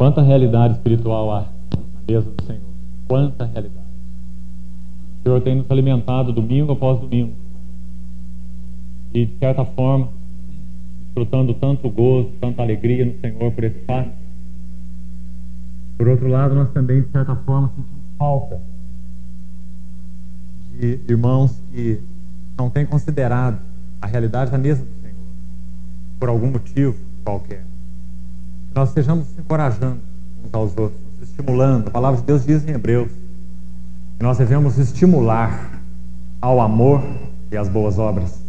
Quanta realidade espiritual há na mesa do Senhor. Quanta realidade. O Senhor tem nos alimentado domingo após domingo. E, de certa forma, desfrutando tanto gozo, tanta alegria no Senhor por esse fato. Por outro lado, nós também, de certa forma, sentimos falta de irmãos que não têm considerado a realidade da mesa do Senhor, por algum motivo qualquer. Que nós estejamos nos encorajando uns aos outros, nos estimulando. A palavra de Deus diz em Hebreus que nós devemos estimular ao amor e às boas obras,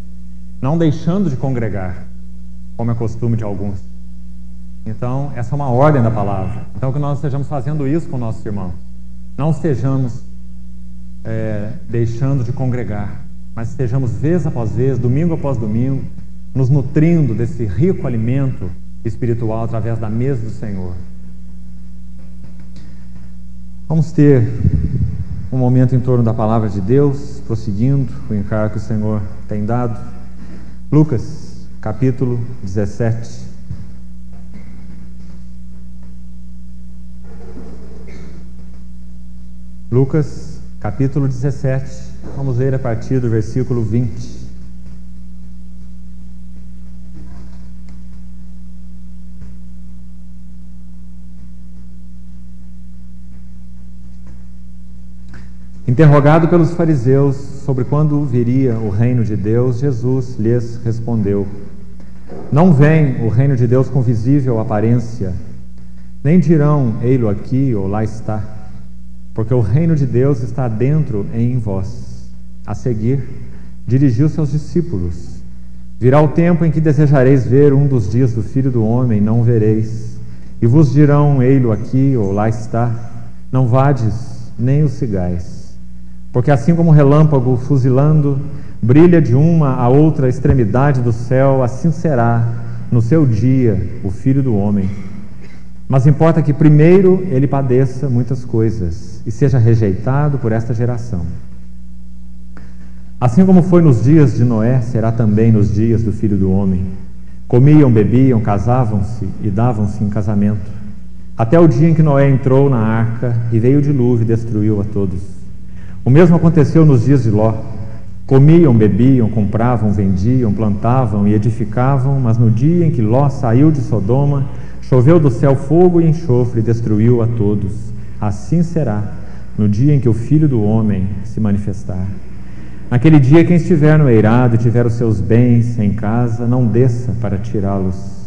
não deixando de congregar, como é costume de alguns. Então, essa é uma ordem da palavra. Então, que nós estejamos fazendo isso com nossos irmãos. Não estejamos deixando de congregar, mas estejamos vez após vez, domingo após domingo, nos nutrindo desse rico alimento espiritual através da mesa do Senhor. Vamos ter um momento em torno da palavra de Deus, prosseguindo o encargo que o Senhor tem dado. Lucas, capítulo 17. Lucas, capítulo 17. Vamos ler a partir do versículo 20. Interrogado pelos fariseus sobre quando viria o reino de Deus, Jesus lhes respondeu: Não vem o reino de Deus com visível aparência, nem dirão, ei-lo aqui ou lá está, porque o reino de Deus está dentro em vós. A seguir, dirigiu-se aos discípulos: Virá o tempo em que desejareis ver um dos dias do Filho do Homem, não o vereis, e vos dirão, ei-lo aqui ou lá está, não vades nem o sigais. Porque assim como o relâmpago fuzilando brilha de uma a outra extremidade do céu, assim será no seu dia o Filho do Homem. Mas importa que primeiro ele padeça muitas coisas e seja rejeitado por esta geração. Assim como foi nos dias de Noé, será também nos dias do Filho do Homem. Comiam, bebiam, casavam-se e davam-se em casamento, até o dia em que Noé entrou na arca e veio o dilúvio e destruiu a todos. O mesmo aconteceu nos dias de Ló. Comiam, bebiam, compravam, vendiam, plantavam e edificavam, mas no dia em que Ló saiu de Sodoma, choveu do céu fogo e enxofre e destruiu a todos. Assim será no dia em que o Filho do Homem se manifestar. Naquele dia, quem estiver no eirado e tiver os seus bens em casa, não desça para tirá-los.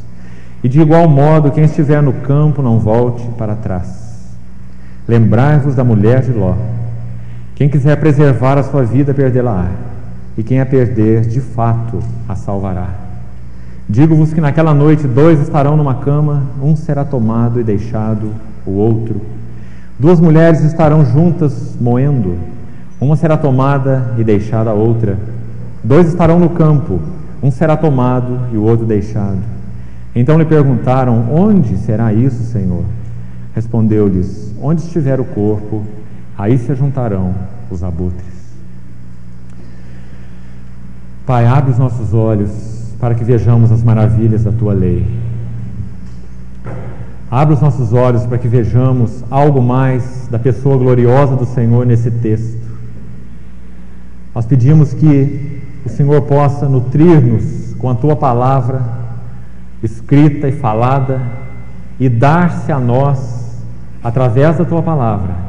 E de igual modo, quem estiver no campo, não volte para trás. Lembrai-vos da mulher de Ló. Quem quiser preservar a sua vida, perdê-la-á, e quem a perder, de fato, a salvará. Digo-vos que naquela noite 2 estarão numa cama, um será tomado e deixado o outro. 2 mulheres estarão juntas moendo, uma será tomada e deixada a outra. 2 estarão no campo, um será tomado e o outro deixado. Então lhe perguntaram: Onde será isso, Senhor? Respondeu-lhes: Onde estiver o corpo, aí se juntarão os abutres. Pai, abre os nossos olhos para que vejamos as maravilhas da Tua lei. Abre os nossos olhos para que vejamos algo mais da pessoa gloriosa do Senhor nesse texto. Nós pedimos que o Senhor possa nutrir-nos com a Tua palavra, escrita e falada, e dar-se a nós, através da Tua palavra,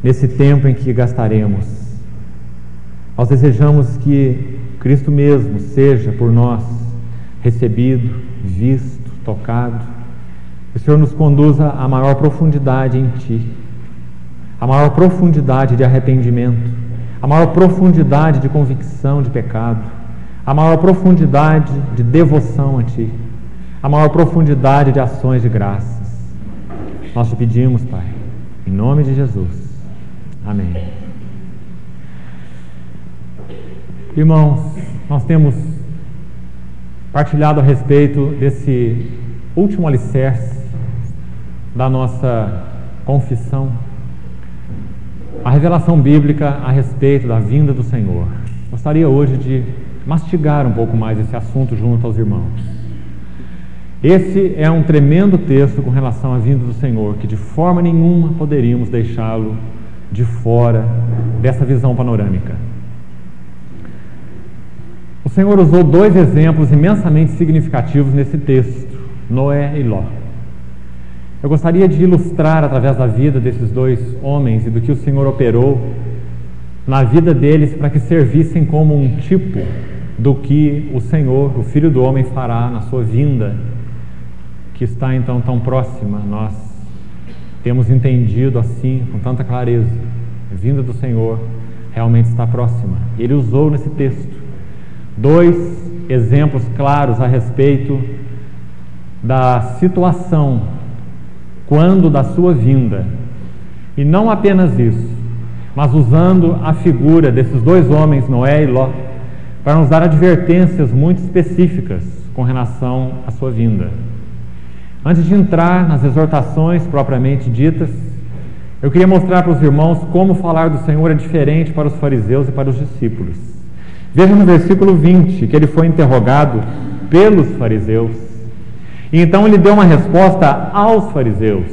nesse tempo em que gastaremos. Nós desejamos que Cristo mesmo seja por nós recebido, visto, tocado. Que o Senhor nos conduza à maior profundidade em Ti, a maior profundidade de arrependimento, a maior profundidade de convicção de pecado, a maior profundidade de devoção a Ti, a maior profundidade de ações de graças. Nós te pedimos, Pai, em nome de Jesus. Amém. Irmãos, nós temos partilhado a respeito desse último alicerce da nossa confissão, a revelação bíblica a respeito da vinda do Senhor. Gostaria hoje de mastigar um pouco mais esse assunto junto aos irmãos. Esse é um tremendo texto com relação à vinda do Senhor, que de forma nenhuma poderíamos deixá-lo de fora dessa visão panorâmica. O Senhor usou dois exemplos imensamente significativos nesse texto, Noé e Ló. Eu gostaria de ilustrar através da vida desses dois homens e do que o Senhor operou na vida deles para que servissem como um tipo do que o Senhor, o Filho do Homem, fará na sua vinda, que está então tão próxima. Nós temos entendido assim com tanta clareza. A vinda do Senhor realmente está próxima. Ele usou nesse texto dois exemplos claros a respeito da situação quando da sua vinda. E não apenas isso, mas usando a figura desses dois homens, Noé e Ló, para nos dar advertências muito específicas com relação à sua vinda. Antes de entrar nas exortações propriamente ditas, eu queria mostrar para os irmãos como falar do Senhor é diferente para os fariseus e para os discípulos. Veja no versículo 20 que ele foi interrogado pelos fariseus. E então ele deu uma resposta aos fariseus,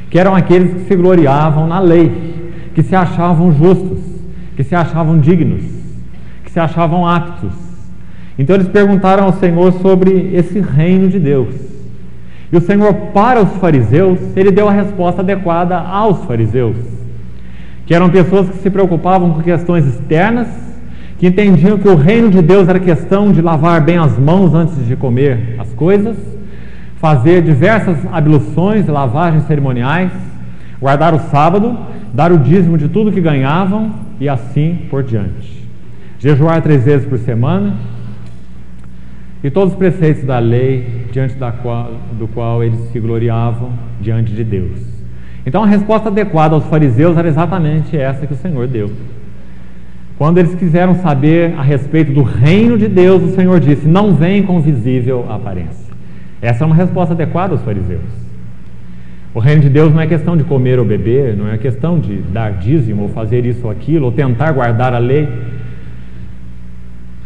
que eram aqueles que se gloriavam na lei, que se achavam justos, que se achavam dignos, que se achavam aptos. Então eles perguntaram ao Senhor sobre esse reino de Deus. E o Senhor, para os fariseus, ele deu a resposta adequada aos fariseus, que eram pessoas que se preocupavam com questões externas, que entendiam que o reino de Deus era questão de lavar bem as mãos antes de comer as coisas, fazer diversas abluções e lavagens cerimoniais, guardar o sábado, dar o dízimo de tudo que ganhavam e assim por diante. Jejuar 3 vezes por semana, e todos os preceitos da lei diante do qual eles se gloriavam diante de Deus. Então a resposta adequada aos fariseus era exatamente essa que o Senhor deu. Quando eles quiseram saber a respeito do reino de Deus, o Senhor disse: não vem com visível aparência. Essa é uma resposta adequada aos fariseus. O reino de Deus não é questão de comer ou beber, não é questão de dar dízimo ou fazer isso ou aquilo, ou tentar guardar a lei,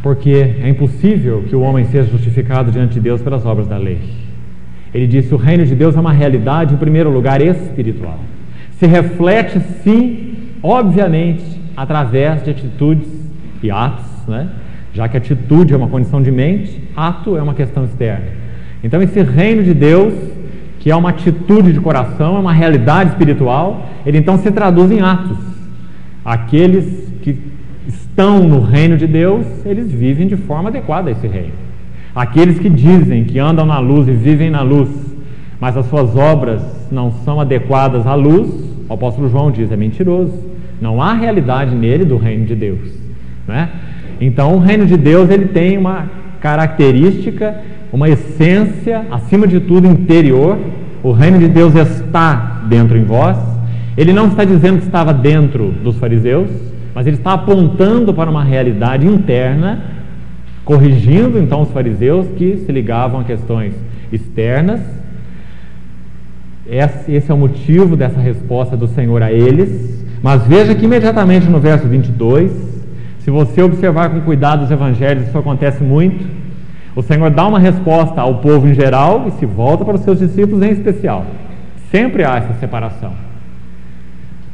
porque é impossível que o homem seja justificado diante de Deus pelas obras da lei. Ele disse: o reino de Deus é uma realidade, em primeiro lugar, espiritual. Se reflete, sim, obviamente, através de atitudes e atos, né? Já que atitude é uma condição de mente, ato é uma questão externa. Então esse reino de Deus, que é uma atitude de coração, é uma realidade espiritual, ele então se traduz em atos. Aqueles que estão no reino de Deus, eles vivem de forma adequada a esse reino. Aqueles que dizem que andam na luz e vivem na luz, mas as suas obras não são adequadas à luz, o apóstolo João diz: é mentiroso. Não há realidade nele do reino de Deus, né? Então o reino de Deus, ele tem uma característica, uma essência, acima de tudo, interior. O reino de Deus está dentro em vós. Ele não está dizendo que estava dentro dos fariseus, mas ele está apontando para uma realidade interna, corrigindo então os fariseus que se ligavam a questões externas. Esse é o motivo dessa resposta do Senhor a eles. Mas veja que imediatamente no verso 22, se você observar com cuidado os evangelhos, isso acontece muito. O Senhor dá uma resposta ao povo em geral e se volta para os seus discípulos em especial. Sempre há essa separação.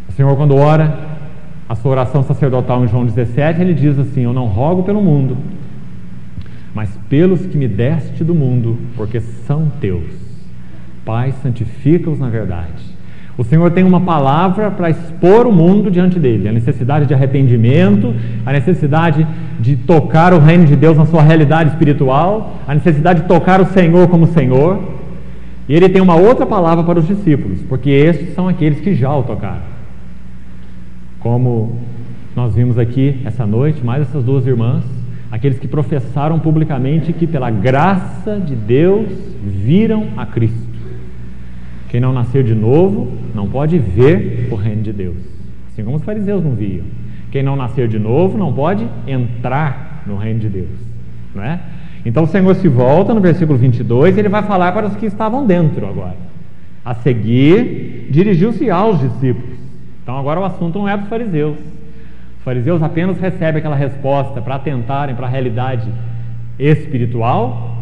O Senhor, quando ora a sua oração sacerdotal em João 17, ele diz assim: eu não rogo pelo mundo, mas pelos que me deste do mundo, porque são teus. Pai, santifica-os na verdade. O Senhor tem uma palavra para expor o mundo diante dele, a necessidade de arrependimento, a necessidade de tocar o reino de Deus na sua realidade espiritual, a necessidade de tocar o Senhor como Senhor. E ele tem uma outra palavra para os discípulos, porque estes são aqueles que já o tocaram. Como nós vimos aqui essa noite, mais essas duas irmãs, aqueles que professaram publicamente que pela graça de Deus viram a Cristo. Quem não nasceu de novo não pode ver o reino de Deus, assim como os fariseus não viam. Quem não nasceu de novo não pode entrar no reino de Deus, não é? Então o Senhor se volta no versículo 22 e ele vai falar para os que estavam dentro agora. A seguir, dirigiu-se aos discípulos. Então agora o assunto não é dos fariseus. Os fariseus apenas recebem aquela resposta para atentarem para a realidade espiritual.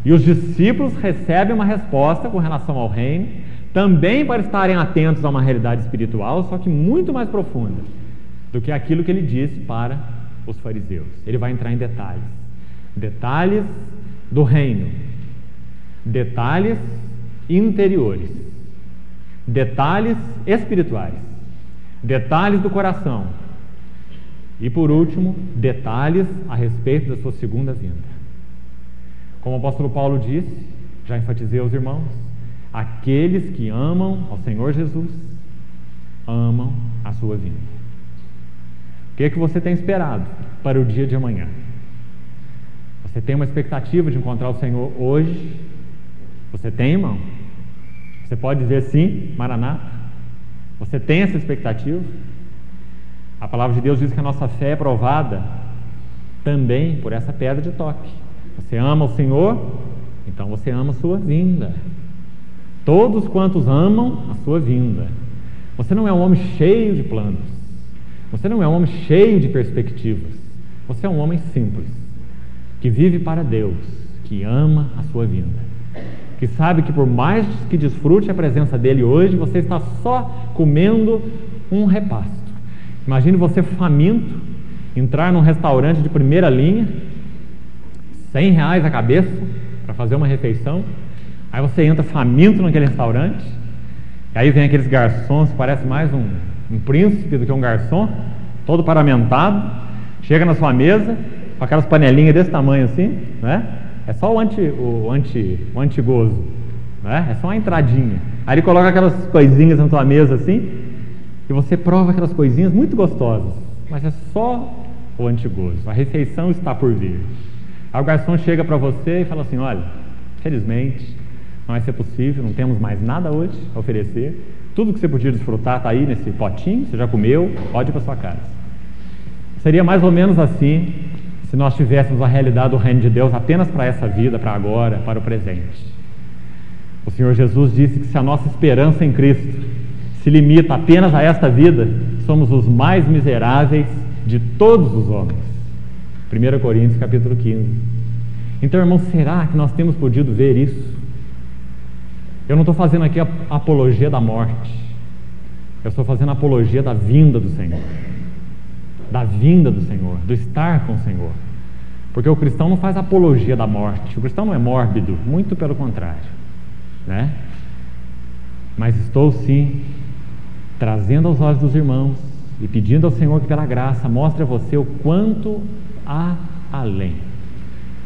E os discípulos recebem uma resposta com relação ao reino, também para estarem atentos a uma realidade espiritual, só que muito mais profunda do que aquilo que ele disse para os fariseus. Ele vai entrar em detalhes. Detalhes do reino. Detalhes interiores. Detalhes espirituais. Detalhes do coração. E por último, detalhes a respeito da sua segunda vinda. Como o apóstolo Paulo disse, já enfatizei aos irmãos, aqueles que amam ao Senhor Jesus, amam a sua vinda. O que é que você tem esperado para o dia de amanhã? Você tem uma expectativa de encontrar o Senhor hoje? Você tem, irmão? Você pode dizer sim, Maranata? Você tem essa expectativa? A palavra de Deus diz que a nossa fé é provada também por essa pedra de toque. Você ama o Senhor, então você ama a sua vinda. Todos quantos amam a sua vinda. Você não é um homem cheio de planos. Você não é um homem cheio de perspectivas. Você é um homem simples, que vive para Deus, que ama a sua vinda, que sabe que por mais que desfrute a presença dele hoje, você está só comendo um repasto. Imagine você faminto, entrar num restaurante de primeira linha, R$100 a cabeça para fazer uma refeição. Aí você entra faminto naquele restaurante, e aí vem aqueles garçons, parece mais um príncipe do que um garçom, todo paramentado, chega na sua mesa com aquelas panelinhas desse tamanho assim, né? É só o antigozo, né? É só uma entradinha. Aí ele coloca aquelas coisinhas na sua mesa assim, e você prova aquelas coisinhas muito gostosas, mas é só o antigozo. A refeição está por vir. Aí o garçom chega para você e fala assim: olha, felizmente não vai ser possível, não temos mais nada hoje a oferecer. Tudo que você podia desfrutar está aí nesse potinho, você já comeu, pode ir para sua casa. Seria mais ou menos assim se nós tivéssemos a realidade do reino de Deus apenas para essa vida, para agora, para o presente. O Senhor Jesus disse que se a nossa esperança em Cristo se limita apenas a esta vida, somos os mais miseráveis de todos os homens. 1 Coríntios capítulo 15. Então, irmão, será que nós temos podido ver isso? Eu não estou fazendo aqui a apologia da morte, eu estou fazendo a apologia da vinda do Senhor, da vinda do Senhor, do estar com o Senhor, porque o cristão não faz apologia da morte, o cristão não é mórbido, muito pelo contrário, né? Mas estou sim trazendo aos olhos dos irmãos e pedindo ao Senhor que pela graça mostre a você o quanto há além,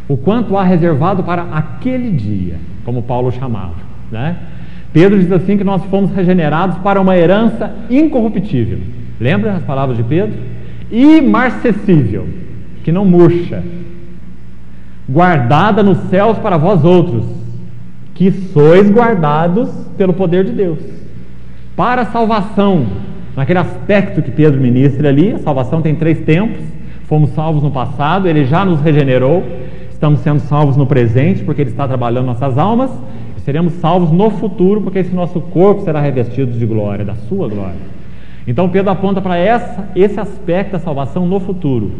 o quanto há reservado para aquele dia, como Paulo chamava, né? Pedro diz assim que nós fomos regenerados para uma herança incorruptível. Lembra as palavras de Pedro? Imarcessível, que não murcha, guardada nos céus para vós outros, que sois guardados pelo poder de Deus, para a salvação, naquele aspecto que Pedro ministra ali. A salvação tem 3 tempos. Fomos salvos no passado, Ele já nos regenerou, estamos sendo salvos no presente, porque Ele está trabalhando nossas almas, e seremos salvos no futuro, porque esse nosso corpo será revestido de glória, da sua glória. Então Pedro aponta para esse aspecto da salvação no futuro,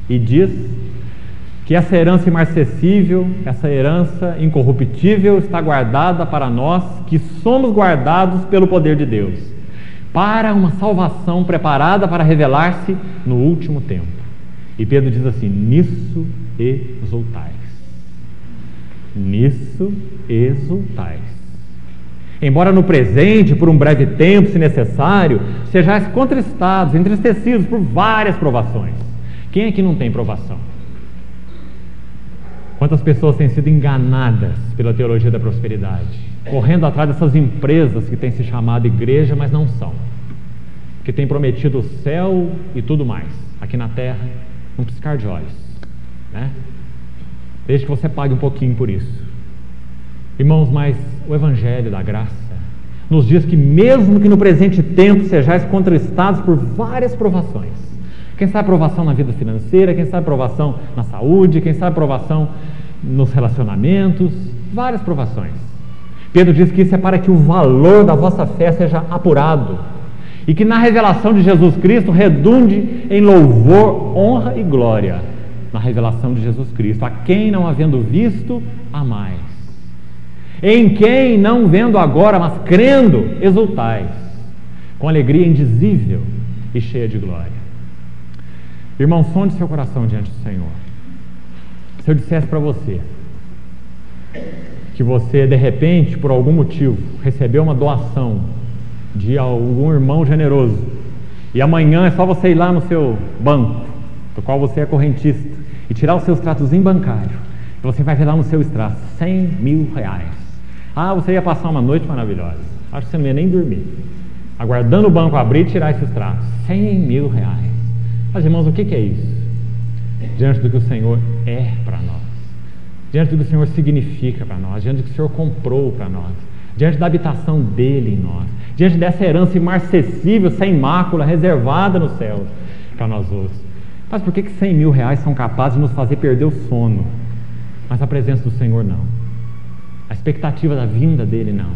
e diz que essa herança imarcessível, essa herança incorruptível está guardada para nós, que somos guardados pelo poder de Deus, para uma salvação preparada para revelar-se no último tempo. E Pedro diz assim: nisso exultais. Nisso exultais. Embora no presente, por um breve tempo, se necessário, sejais contristados, entristecidos por várias provações. Quem aqui não tem provação? Quantas pessoas têm sido enganadas pela teologia da prosperidade, correndo atrás dessas empresas que têm se chamado igreja, mas não são, que têm prometido o céu e tudo mais, aqui na terra, num piscar de olhos, né? Desde que você pague um pouquinho por isso. Irmãos, mas o Evangelho da graça nos diz que mesmo que no presente tempo sejais contristados por várias provações, quem sabe provação na vida financeira, quem sabe provação na saúde, quem sabe provação nos relacionamentos, várias provações. Pedro diz que isso é para que o valor da vossa fé seja apurado, e que na revelação de Jesus Cristo redunde em louvor, honra e glória na revelação de Jesus Cristo. A quem não havendo visto, amais. Em quem não vendo agora, mas crendo, exultais, com alegria indizível e cheia de glória. Irmão, sonde seu coração diante do Senhor. Se eu dissesse para você que você, de repente, por algum motivo, recebeu uma doação de algum irmão generoso, e amanhã é só você ir lá no seu banco, do qual você é correntista, e tirar os seus extratozinho bancário, e você vai ver lá no seu extrato, R$100.000. Ah, você ia passar uma noite maravilhosa. Acho que você não ia nem dormir, aguardando o banco abrir e tirar esse extrato. R$100.000. Mas, irmãos, o que é isso? Diante do que o Senhor é para nós, diante do que o Senhor significa para nós, diante do que o Senhor comprou para nós, diante da habitação dele em nós, diante dessa herança imarcessível, sem mácula, reservada no céu para nós outros. Mas por que R$100.000 são capazes de nos fazer perder o sono? Mas a presença do Senhor não. A expectativa da vinda dele não.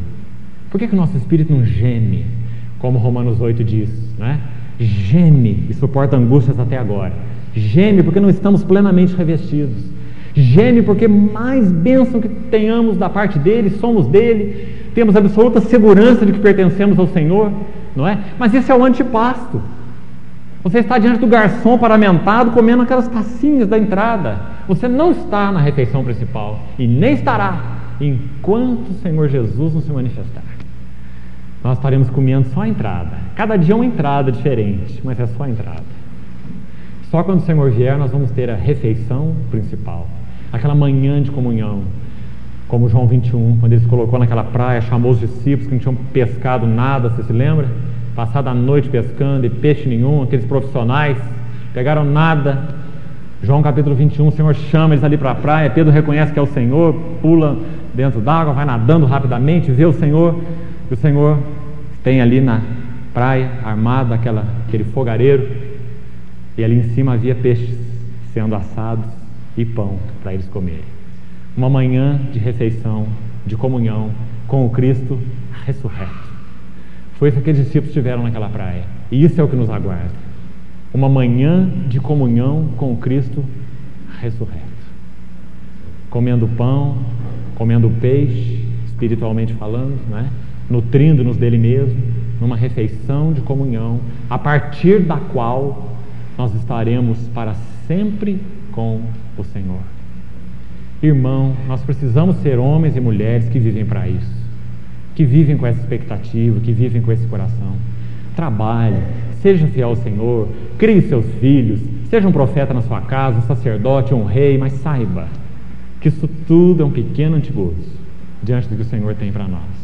Por que o nosso espírito não geme, como Romanos 8 diz, né? Geme e suporta angústias até agora. Geme porque não estamos plenamente revestidos. Geme porque mais bênção que tenhamos da parte dele, somos dele, temos absoluta segurança de que pertencemos ao Senhor, não é? Mas isso é o antipasto. Você está diante do garçom paramentado comendo aquelas tacinhas da entrada. Você não está na refeição principal e nem estará enquanto o Senhor Jesus não se manifestar. Nós estaremos comendo só a entrada. Cada dia é uma entrada diferente, mas é só a entrada. Só quando o Senhor vier nós vamos ter a refeição principal, aquela manhã de comunhão, como João 21, quando ele se colocou naquela praia, chamou os discípulos que não tinham pescado nada, você se lembra? Passado a noite pescando e peixe nenhum, aqueles profissionais, pegaram nada. João capítulo 21, o Senhor chama eles ali para a praia, Pedro reconhece que é o Senhor, pula dentro d'água, vai nadando rapidamente, vê o Senhor, e o Senhor tem ali na praia, armado aquele fogareiro, e ali em cima havia peixes sendo assados e pão para eles comerem. Uma manhã de refeição, de comunhão com o Cristo ressurreto. Foi isso que aqueles discípulos tiveram naquela praia, e isso é o que nos aguarda. Uma manhã de comunhão com o Cristo ressurreto, comendo pão, comendo peixe, espiritualmente falando, né? Nutrindo-nos dele mesmo, numa refeição de comunhão, a partir da qual nós estaremos para sempre com o Senhor. Irmão, nós precisamos ser homens e mulheres que vivem para isso, que vivem com essa expectativa, que vivem com esse coração. Trabalhe, seja fiel ao Senhor, crie seus filhos, seja um profeta na sua casa, um sacerdote, um rei, mas saiba que isso tudo é um pequeno antigozo diante do que o Senhor tem para nós.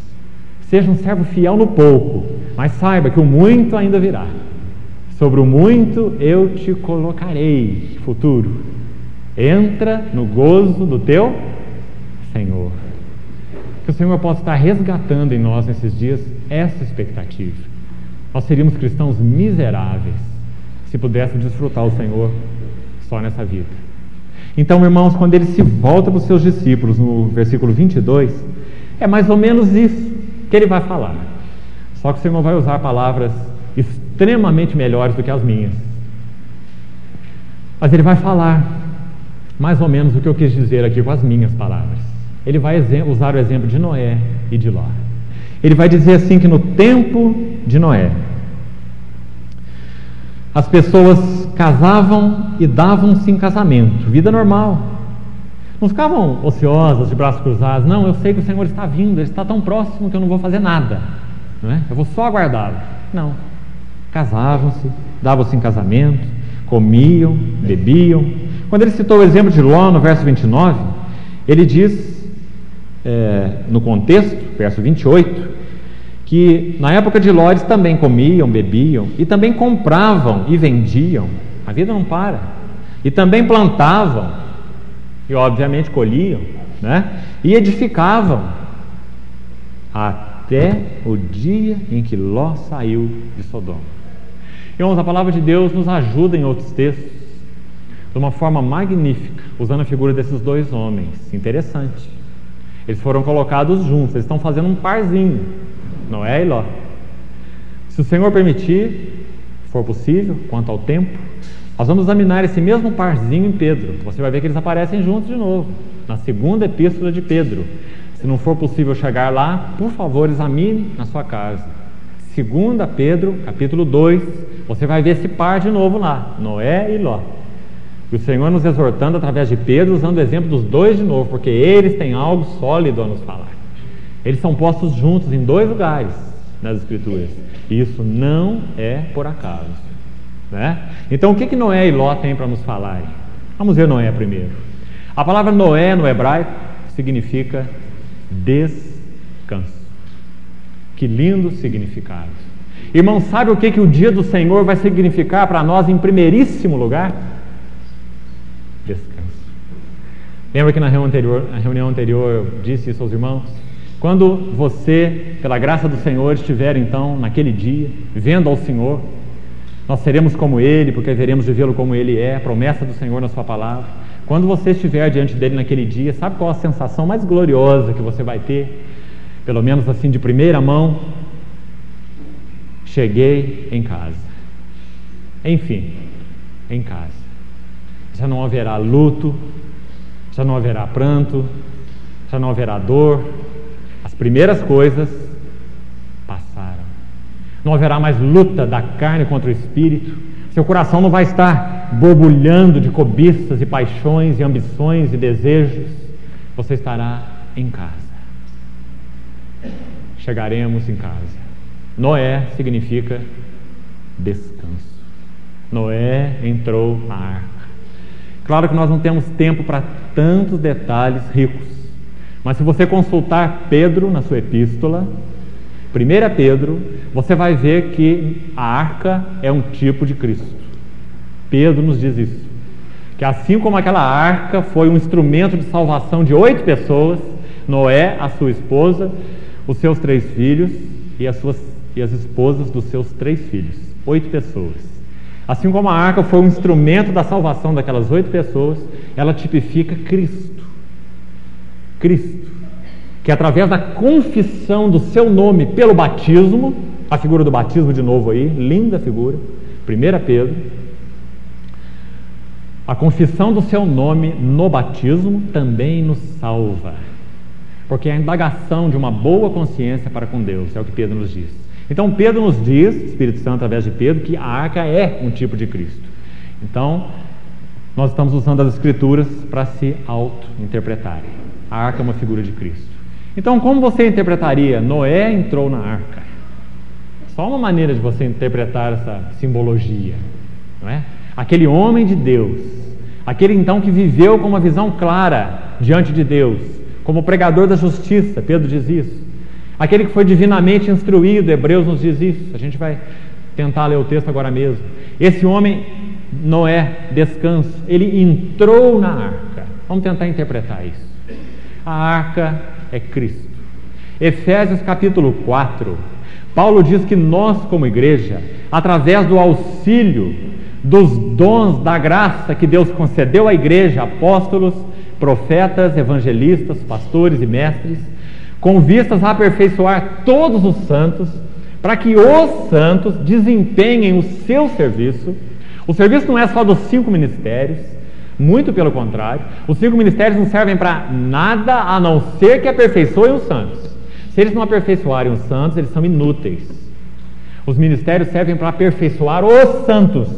Seja um servo fiel no pouco, mas saiba que o muito ainda virá. Sobre o muito eu te colocarei, futuro. Entra no gozo do teu Senhor. Que o Senhor possa estar resgatando em nós nesses dias essa expectativa. Nós seríamos cristãos miseráveis se pudéssemos desfrutar o Senhor só nessa vida. Então, irmãos, quando ele se volta para os seus discípulos no versículo 22, é mais ou menos isso que ele vai falar. Só que o Senhor vai usar palavras extremamente melhores do que as minhas. Mas ele vai falar mais ou menos o que eu quis dizer aqui com as minhas palavras. Ele vai usar o exemplo de Noé e de Ló. Ele vai dizer assim que no tempo de Noé, as pessoas casavam e davam-se em casamento, vida normal. Não ficavam ociosas, de braços cruzados. Não, eu sei que o Senhor está vindo, Ele está tão próximo que eu não vou fazer nada, não é? Eu vou só aguardá-lo. Não, casavam-se, davam-se em casamento, comiam, bebiam. Quando ele citou o exemplo de Ló no verso 29, ele diz, no contexto, verso 28, que na época de Ló eles também comiam, bebiam e também compravam e vendiam. A vida não para. E também plantavam e obviamente colhiam, né? E edificavam até o dia em que Ló saiu de Sodoma. Irmãos, a palavra de Deus nos ajuda em outros textos de uma forma magnífica, usando a figura desses dois homens. Interessante. Eles foram colocados juntos, eles estão fazendo um parzinho, Noé e Ló. Se o Senhor permitir, se for possível, quanto ao tempo, Nós vamos examinar esse mesmo parzinho em Pedro. Você vai ver que eles aparecem juntos de novo, na segunda epístola de Pedro. Se não for possível chegar lá, por favor, examine na sua casa. 2 Pedro, capítulo 2, você vai ver esse par de novo lá, Noé e Ló. E o Senhor nos exortando através de Pedro, usando o exemplo dos dois de novo, porque eles têm algo sólido a nos falar. Eles são postos juntos em 2 lugares nas Escrituras. E isso não é por acaso, né? Então o que Noé e Ló têm para nos falar? Vamos ver Noé primeiro. A palavra Noé no hebraico significa descanso. Que lindo significado. Irmão, sabe o que o dia do Senhor vai significar para nós em primeiríssimo lugar? Descanso. Lembra que na reunião anterior eu disse isso aos irmãos? Quando você, pela graça do Senhor, estiver então naquele dia, vendo ao Senhor, nós seremos como Ele, porque haveremos de vê-lo como Ele é, a promessa do Senhor na sua palavra. Quando você estiver diante dele naquele dia, sabe qual a sensação mais gloriosa que você vai ter? Pelo menos assim de primeira mão: cheguei em casa. Enfim, em casa. Já não haverá luto, já não haverá pranto, já não haverá dor. As primeiras coisas passaram. Não haverá mais luta da carne contra o espírito. Seu coração não vai estar borbulhando de cobiças e paixões e ambições e desejos. Você estará em casa. Chegaremos em casa. Noé significa descanso. Noé entrou na arca. Claro que nós não temos tempo para tantos detalhes ricos, mas se você consultar Pedro na sua epístola, 1 Pedro, você vai ver que a arca é um tipo de Cristo. Pedro nos diz isso, que assim como aquela arca foi um instrumento de salvação de 8 pessoas, Noé, a sua esposa, os seus 3 filhos e as esposas dos seus 3 filhos, 8 pessoas. Assim como a arca foi um instrumento da salvação daquelas 8 pessoas, ela tipifica Cristo. Cristo, que através da confissão do seu nome pelo batismo, a figura do batismo de novo aí, linda figura, 1 Pedro, a confissão do seu nome no batismo também nos salva, porque é a indagação de uma boa consciência para com Deus, é o que Pedro nos diz. Então Pedro nos diz, Espírito Santo através de Pedro, que a arca é um tipo de Cristo. Então nós estamos usando as Escrituras para se auto-interpretarem. A arca é uma figura de Cristo. Então como você interpretaria Noé entrou na arca? Só uma maneira de você interpretar essa simbologia, não é? Aquele homem de Deus, aquele então que viveu com uma visão clara diante de Deus, como pregador da justiça, Pedro diz isso. Aquele que foi divinamente instruído, Hebreus nos diz isso. A gente vai tentar ler o texto agora mesmo. Esse homem, Noé, descanso, ele entrou na arca. Vamos tentar interpretar isso. A arca é Cristo. Efésios capítulo 4, Paulo diz que nós como igreja, através do auxílio dos dons da graça que Deus concedeu à igreja, apóstolos, profetas, evangelistas, pastores e mestres, com vistas a aperfeiçoar todos os santos, para que os santos desempenhem o seu serviço. O serviço não é só dos 5 ministérios, muito pelo contrário. Os 5 ministérios não servem para nada a não ser que aperfeiçoem os santos. Se eles não aperfeiçoarem os santos, eles são inúteis. Os ministérios servem para aperfeiçoar os santos,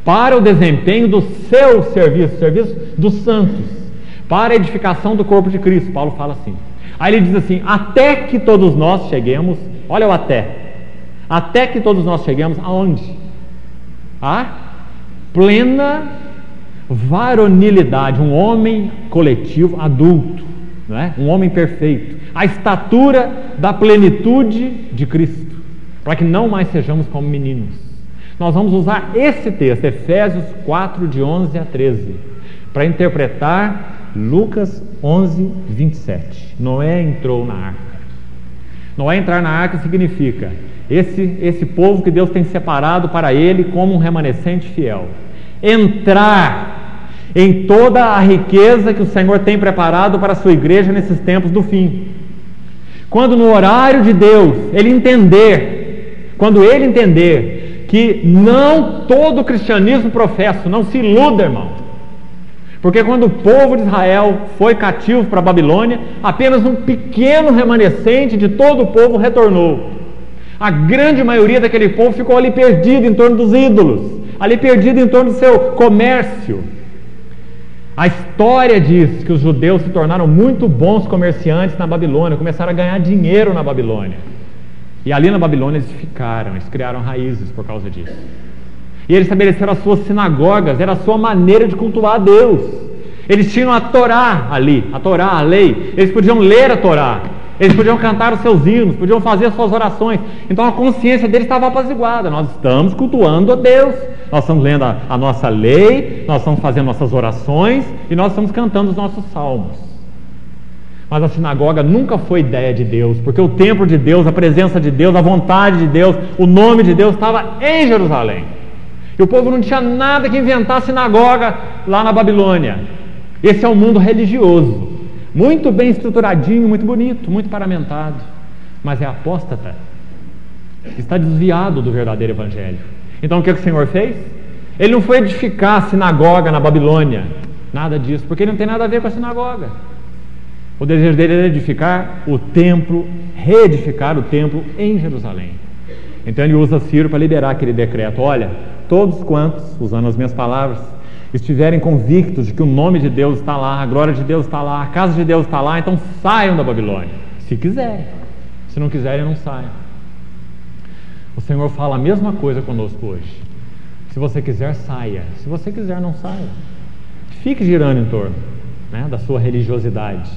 para o desempenho do seu serviço, serviço dos santos, para a edificação do corpo de Cristo. Paulo fala assim. Aí ele diz assim: até que todos nós cheguemos, olha o até que todos nós cheguemos aonde? A plena varonilidade, um homem coletivo adulto, não é? Um homem perfeito, a estatura da plenitude de Cristo, para que não mais sejamos como meninos. Nós vamos usar esse texto, Efésios 4, de 11 a 13, para interpretar Lucas 11, 27. Noé entrou na arca. Noé entrar na arca significa esse povo que Deus tem separado para ele como um remanescente fiel. Entrar em toda a riqueza que o Senhor tem preparado para a sua igreja nesses tempos do fim. Quando no horário de Deus, quando ele entender que não todo o cristianismo professa. Não se iluda, irmão. Porque quando o povo de Israel foi cativo para a Babilônia, apenas um pequeno remanescente de todo o povo retornou. A grande maioria daquele povo ficou ali perdido em torno dos ídolos, ali perdido em torno do seu comércio. A história diz que os judeus se tornaram muito bons comerciantes na Babilônia, começaram a ganhar dinheiro na Babilônia. E ali na Babilônia eles ficaram, eles criaram raízes por causa disso. E eles estabeleceram as suas sinagogas, era a sua maneira de cultuar a Deus. Eles tinham a Torá ali, a Torá, a lei. Eles podiam ler a Torá, eles podiam cantar os seus hinos, podiam fazer as suas orações. Então a consciência deles estava apaziguada. Nós estamos cultuando a Deus, nós estamos lendo a nossa lei, nós estamos fazendo nossas orações e nós estamos cantando os nossos salmos. Mas a sinagoga nunca foi ideia de Deus, porque o templo de Deus, a presença de Deus, a vontade de Deus, o nome de Deus estava em Jerusalém. E o povo não tinha nada que inventar sinagoga lá na Babilônia. Esse é um mundo religioso, muito bem estruturadinho, muito bonito, muito paramentado, mas é apóstata, está desviado do verdadeiro evangelho. Então o que o Senhor fez? Ele não foi edificar a sinagoga na Babilônia, nada disso, porque ele não tem nada a ver com a sinagoga. O desejo dele era edificar o templo, reedificar o templo em Jerusalém. Então ele usa Ciro para liberar aquele decreto: olha, todos quantos, usando as minhas palavras, estiverem convictos de que o nome de Deus está lá, a glória de Deus está lá, a casa de Deus está lá, então saiam da Babilônia, se quiserem. Se não quiserem, não saiam. O Senhor fala a mesma coisa conosco hoje. Se você quiser, saia. Se você quiser, não saia. Fique girando em torno, né, da sua religiosidade.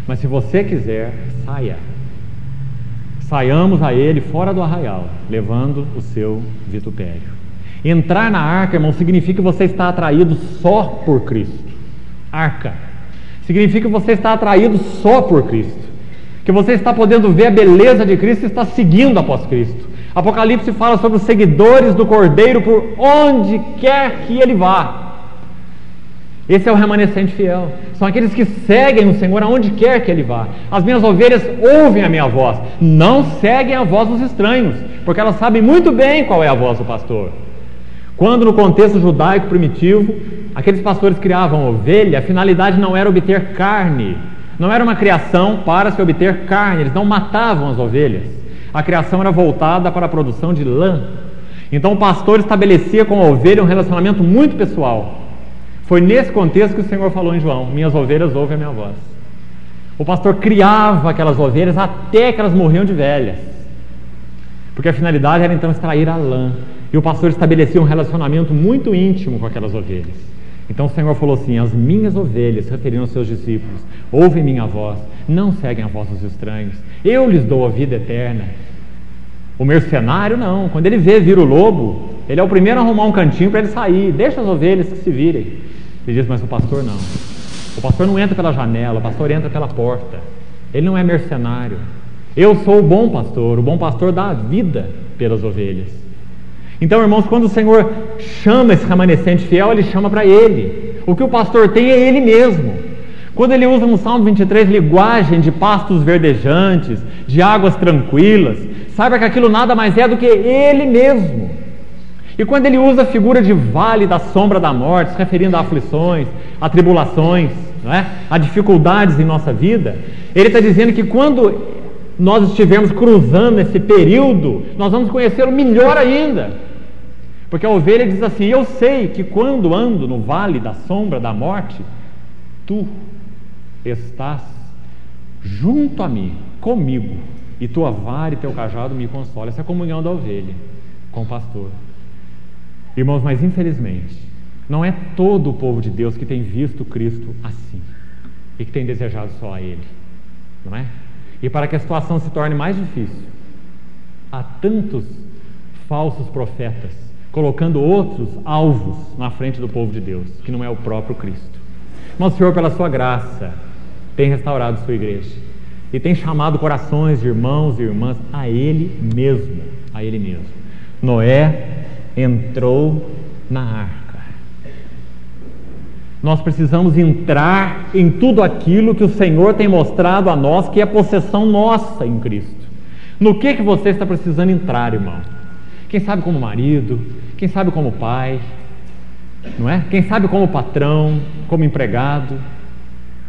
Mas se você quiser, saia. Saiamos a ele fora do arraial, levando o seu vitupério. Entrar na arca, irmão, significa que você está atraído só por Cristo. Arca significa que você está atraído só por Cristo, que você está podendo ver a beleza de Cristo e está seguindo após Cristo. Apocalipse fala sobre os seguidores do Cordeiro por onde quer que ele vá. Esse é o remanescente fiel. São aqueles que seguem o Senhor aonde quer que ele vá. As minhas ovelhas ouvem a minha voz, não seguem a voz dos estranhos, porque elas sabem muito bem qual é a voz do pastor. Quando no contexto judaico primitivo, aqueles pastores criavam ovelha, a finalidade não era obter carne, não era uma criação para se obter carne, eles não matavam as ovelhas. A criação era voltada para a produção de lã. Então o pastor estabelecia com a ovelha um relacionamento muito pessoal. Foi nesse contexto que o Senhor falou em João: minhas ovelhas ouvem a minha voz. O pastor criava aquelas ovelhas até que elas morriam de velhas, porque a finalidade era então extrair a lã. E o pastor estabelecia um relacionamento muito íntimo com aquelas ovelhas. Então o Senhor falou assim: as minhas ovelhas, referindo aos seus discípulos, ouvem minha voz, não seguem a voz dos estranhos, eu lhes dou a vida eterna. O mercenário não, quando ele vê vir o lobo, ele é o primeiro a arrumar um cantinho para ele sair, deixa as ovelhas que se virem. Ele diz: mas o pastor não. O pastor não entra pela janela, o pastor entra pela porta. Ele não é mercenário. Eu sou o bom pastor dá a vida pelas ovelhas. Então, irmãos, quando o Senhor chama esse remanescente fiel, ele chama para ele. O que o pastor tem é ele mesmo. Quando ele usa no Salmo 23 linguagem de pastos verdejantes, de águas tranquilas, saiba que aquilo nada mais é do que ele mesmo. E quando ele usa a figura de vale da sombra da morte, se referindo a aflições, a tribulações, não é? A dificuldades em nossa vida, ele está dizendo que quando nós estivermos cruzando esse período, nós vamos conhecê-lo melhor ainda. Porque a ovelha diz assim: eu sei que quando ando no vale da sombra da morte, tu estás junto a mim, comigo, e tua vara e teu cajado me consolam. Essa é a comunhão da ovelha com o pastor. Irmãos, mas infelizmente, não é todo o povo de Deus que tem visto Cristo assim, e que tem desejado só a Ele, não é? E para que a situação se torne mais difícil, há tantos falsos profetas, colocando outros alvos na frente do povo de Deus, que não é o próprio Cristo. Mas o Senhor, pela sua graça, tem restaurado sua igreja, e tem chamado corações de irmãos e irmãs a Ele mesmo, a Ele mesmo. Noé entrou na arca. Nós precisamos entrar em tudo aquilo que o Senhor tem mostrado a nós, que é possessão nossa em Cristo. No que você está precisando entrar, irmão? O Quem sabe como marido, quem sabe como pai, não é? Quem sabe como patrão, como empregado.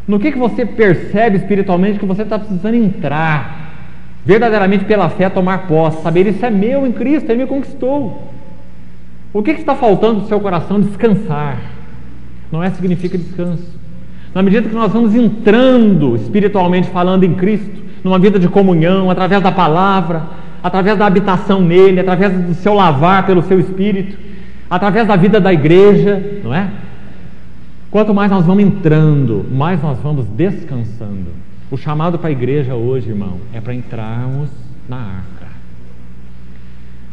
No que você percebe espiritualmente que você está precisando entrar, verdadeiramente pela fé tomar posse, saber isso é meu em Cristo, Ele me conquistou. O que está faltando no seu coração? Descansar. Não é significa descanso. Na medida que nós vamos entrando espiritualmente falando em Cristo, numa vida de comunhão, através da palavra, através da habitação nele, através do seu lavar pelo seu Espírito, através da vida da igreja, não é? Quanto mais nós vamos entrando, mais nós vamos descansando. O chamado para a igreja hoje, irmão, é para entrarmos na arca.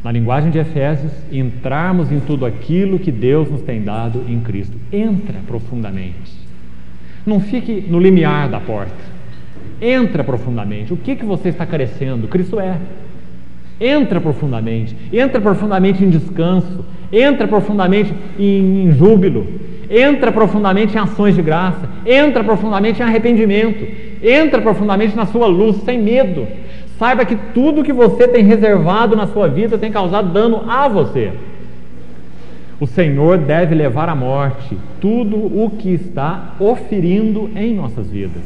Na linguagem de Efésios, entrarmos em tudo aquilo que Deus nos tem dado em Cristo. Entra profundamente. Não fique no limiar da porta. Entra profundamente. O que você está carecendo? Cristo é. Entra profundamente em descanso, entra profundamente em júbilo, entra profundamente em ações de graça, entra profundamente em arrependimento, entra profundamente na sua luz, sem medo. Saiba que tudo que você tem reservado na sua vida tem causado dano a você. O Senhor deve levar à morte tudo o que está oferindo em nossas vidas.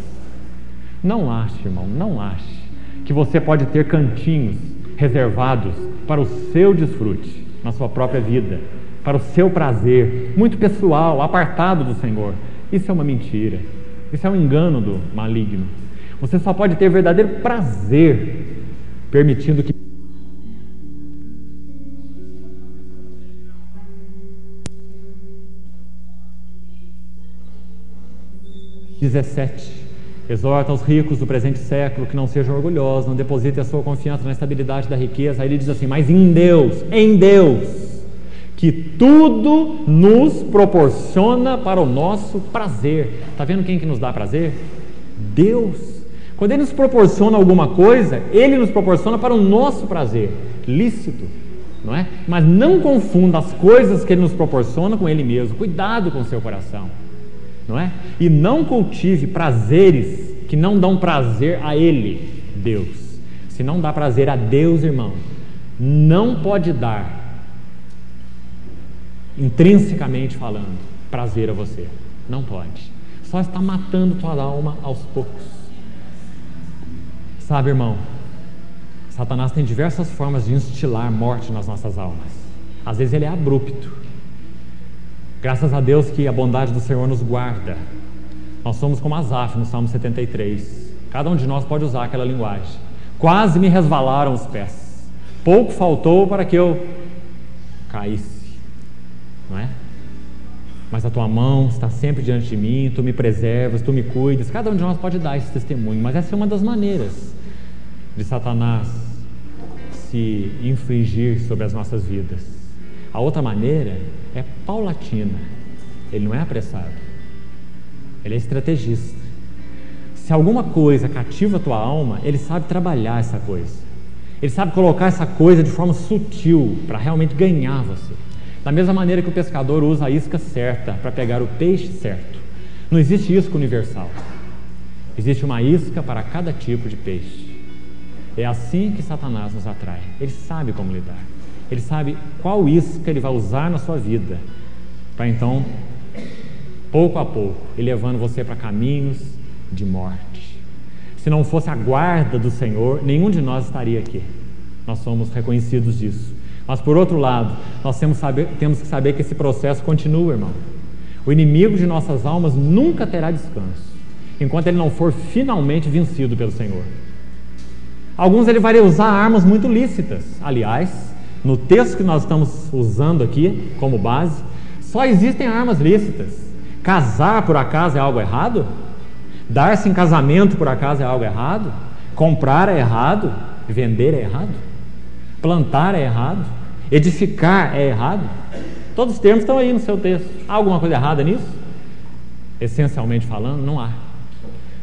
Não ache, irmão, não ache que você pode ter cantinhos reservados para o seu desfrute na sua própria vida, para o seu prazer, muito pessoal, apartado do Senhor. Isso é uma mentira, isso é um engano do maligno. Você só pode ter verdadeiro prazer permitindo que 17. Exorta os ricos do presente século que não sejam orgulhosos, não depositem a sua confiança na estabilidade da riqueza. Aí ele diz assim: mas em Deus, que tudo nos proporciona para o nosso prazer. Está vendo quem que nos dá prazer? Deus. Quando Ele nos proporciona alguma coisa, Ele nos proporciona para o nosso prazer, lícito, não é? Mas não confunda as coisas que Ele nos proporciona com Ele mesmo. Cuidado com o seu coração, não é? E não cultive prazeres que não dão prazer a Ele, Deus. Se não dá prazer a Deus, irmão, não pode dar, intrinsecamente falando, prazer a você. Não pode. Só está matando tua alma aos poucos. Sabe, irmão, Satanás tem diversas formas de instilar morte nas nossas almas. Às vezes ele é abrupto. Graças a Deus que a bondade do Senhor nos guarda. Nós somos como Asaf no Salmo 73. Cada um de nós pode usar aquela linguagem. Quase me resvalaram os pés. Pouco faltou para que eu caísse. Não é? Mas a tua mão está sempre diante de mim, tu me preservas, tu me cuidas. Cada um de nós pode dar esse testemunho, mas essa é uma das maneiras de Satanás se infligir sobre as nossas vidas. A outra maneira é paulatina. Ele não é apressado, ele é estrategista. Se alguma coisa cativa a tua alma, ele sabe trabalhar essa coisa, ele sabe colocar essa coisa de forma sutil para realmente ganhar você. Da mesma maneira que o pescador usa a isca certa para pegar o peixe certo. Não existe isca universal, existe uma isca para cada tipo de peixe. É assim que Satanás nos atrai. Ele sabe como lidar, ele sabe qual isca ele vai usar na sua vida, para então, pouco a pouco, ir levando você para caminhos de morte. Se não fosse a guarda do Senhor, nenhum de nós estaria aqui. Nós somos reconhecidos disso. Mas por outro lado, nós temos que saber que esse processo continua, irmão. O inimigo de nossas almas nunca terá descanso, enquanto ele não for finalmente vencido pelo Senhor. Alguns ele vai usar armas muito lícitas. Aliás, no texto que nós estamos usando aqui como base, só existem armas lícitas. Casar por acaso é algo errado? Dar-se em casamento por acaso é algo errado? Comprar é errado? Vender é errado? Plantar é errado? Edificar é errado? Todos os termos estão aí no seu texto. Há alguma coisa errada nisso? Essencialmente falando, não há.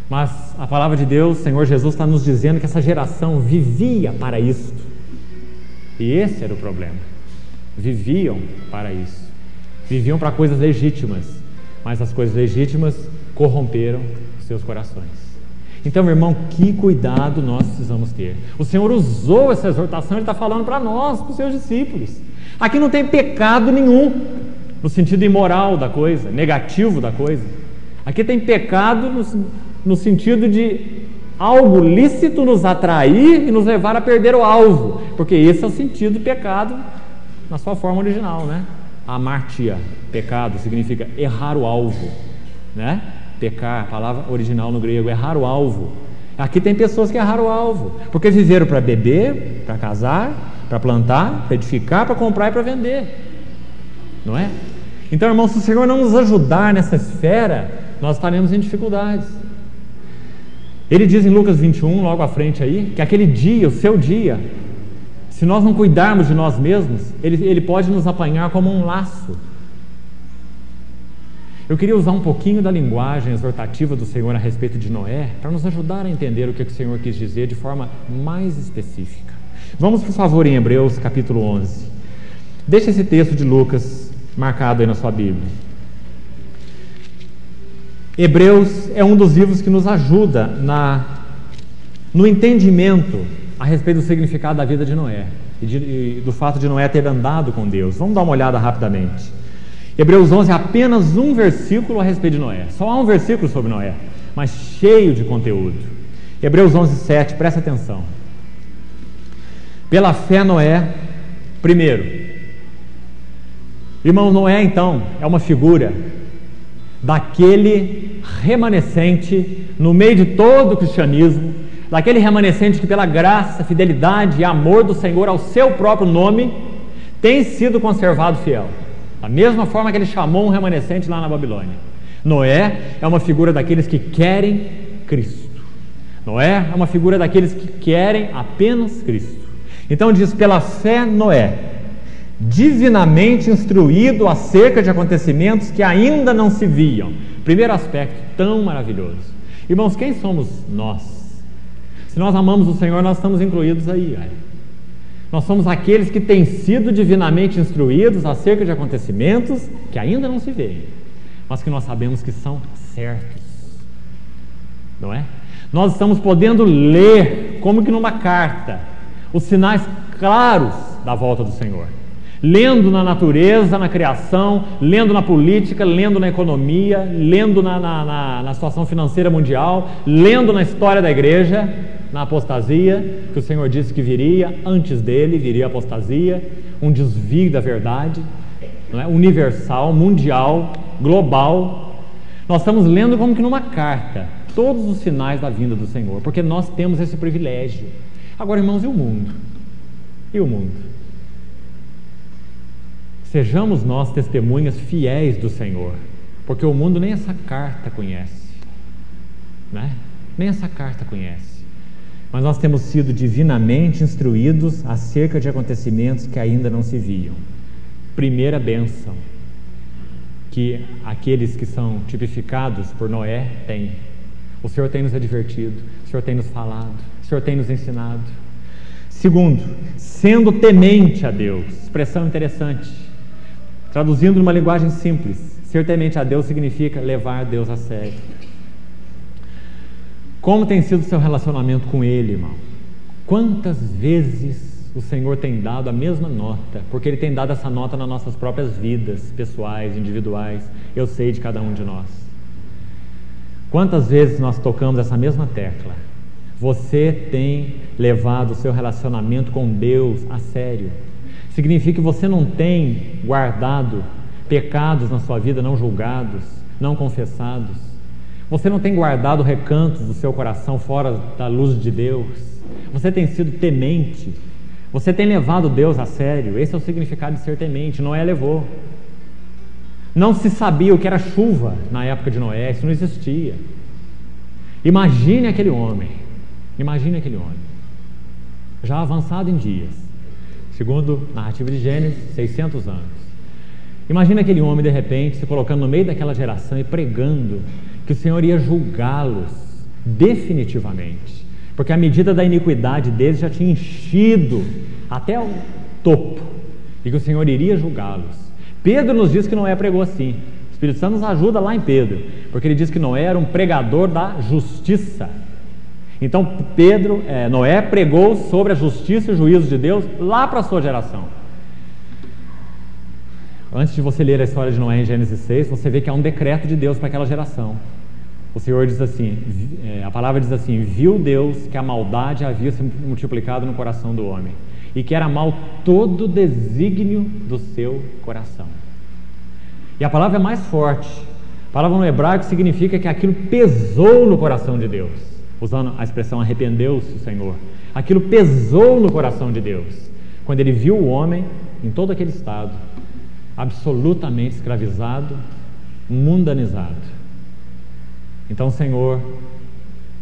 Mas a palavra de Deus, o Senhor Jesus está nos dizendo que essa geração vivia para isto. E esse era o problema. Viviam para isso. Viviam para coisas legítimas, mas as coisas legítimas corromperam seus corações. Então, meu irmão, que cuidado nós precisamos ter. O Senhor usou essa exortação, Ele está falando para nós, para os seus discípulos. Aqui não tem pecado nenhum, no sentido imoral da coisa, negativo da coisa. Aqui tem pecado no sentido de algo lícito nos atrair e nos levar a perder o alvo, porque esse é o sentido do pecado na sua forma original, né? Amartia, pecado, significa errar o alvo, né? Pecar, a palavra original no grego, errar o alvo. Aqui tem pessoas que erraram o alvo, porque viveram para beber, para casar, para plantar, para edificar, para comprar e para vender, não é? Então, irmãos, se o Senhor não nos ajudar nessa esfera, nós estaremos em dificuldades. Ele diz em Lucas 21, logo à frente aí, que aquele dia, o seu dia, se nós não cuidarmos de nós mesmos, ele pode nos apanhar como um laço. Eu queria usar um pouquinho da linguagem exortativa do Senhor a respeito de Noé, para nos ajudar a entender o que o Senhor quis dizer de forma mais específica. Vamos, por favor, em Hebreus capítulo 11. Deixa esse texto de Lucas marcado aí na sua Bíblia. Hebreus é um dos livros que nos ajuda no entendimento a respeito do significado da vida de Noé e do fato de Noé ter andado com Deus. Vamos dar uma olhada rapidamente. Hebreus 11 é apenas um versículo a respeito de Noé. Só há um versículo sobre Noé, mas cheio de conteúdo. Hebreus 11, 7, presta atenção. Pela fé Noé, primeiro. Irmão, Noé então é uma figura daquele remanescente no meio de todo o cristianismo, daquele remanescente que pela graça, fidelidade e amor do Senhor ao seu próprio nome tem sido conservado fiel. Da mesma forma que ele chamou um remanescente lá na Babilônia. Noé é uma figura daqueles que querem Cristo. Noé é uma figura daqueles que querem apenas Cristo. Então diz, pela fé Noé, divinamente instruído acerca de acontecimentos que ainda não se viam. Primeiro aspecto tão maravilhoso. Irmãos, quem somos nós? Se nós amamos o Senhor, nós estamos incluídos aí. Nós somos aqueles que têm sido divinamente instruídos acerca de acontecimentos que ainda não se veem, mas que nós sabemos que são certos, não é? Nós estamos podendo ler, como que numa carta, os sinais claros da volta do Senhor, lendo na natureza, na criação, lendo na política, lendo na economia, lendo na situação financeira mundial, lendo na história da igreja, na apostasia, que o Senhor disse que viria, antes dele viria a apostasia, um desvio da verdade, não é? Universal, mundial, global. Nós estamos lendo como que numa carta todos os sinais da vinda do Senhor, porque nós temos esse privilégio. Agora, irmãos, e o mundo? E o mundo? Sejamos nós testemunhas fiéis do Senhor, porque o mundo nem essa carta conhece, né? Nem essa carta conhece. Mas nós temos sido divinamente instruídos acerca de acontecimentos que ainda não se viam. Primeira bênção que aqueles que são tipificados por Noé têm. O Senhor tem nos advertido, o Senhor tem nos falado, o Senhor tem nos ensinado. Segundo, sendo temente a Deus. Expressão interessante. Traduzindo numa linguagem simples, ser temente a Deus significa levar Deus a sério. Como tem sido o seu relacionamento com Ele, irmão? Quantas vezes o Senhor tem dado a mesma nota? Porque Ele tem dado essa nota nas nossas próprias vidas, pessoais, individuais. Eu sei de cada um de nós. Quantas vezes nós tocamos essa mesma tecla? Você tem levado o seu relacionamento com Deus a sério. Significa que você não tem guardado pecados na sua vida não julgados, não confessados. Você não tem guardado recantos do seu coração fora da luz de Deus. Você tem sido temente. Você tem levado Deus a sério. Esse é o significado de ser temente. Noé levou. Não se sabia o que era chuva na época de Noé. Isso não existia. Imagine aquele homem. Imagine aquele homem. Já avançado em dias. Segundo a narrativa de Gênesis, 600 anos. Imagine aquele homem, de repente, se colocando no meio daquela geração e pregando que o Senhor ia julgá-los definitivamente, porque a medida da iniquidade deles já tinha enchido até o topo, e que o Senhor iria julgá-los. Pedro nos diz que Noé pregou assim. O Espírito Santo nos ajuda lá em Pedro, porque ele diz que Noé era um pregador da justiça. Então Noé pregou sobre a justiça e o juízo de Deus lá para a sua geração. Antes de você ler a história de Noé em Gênesis 6, você vê que há um decreto de Deus para aquela geração. O Senhor diz assim, a palavra diz assim: viu Deus que a maldade havia se multiplicado no coração do homem, e que era mal todo o desígnio do seu coração. E a palavra é mais forte. A palavra no hebraico significa que aquilo pesou no coração de Deus. Usando a expressão arrependeu-se o Senhor. Aquilo pesou no coração de Deus, quando Ele viu o homem em todo aquele estado, absolutamente escravizado, mundanizado. Então o Senhor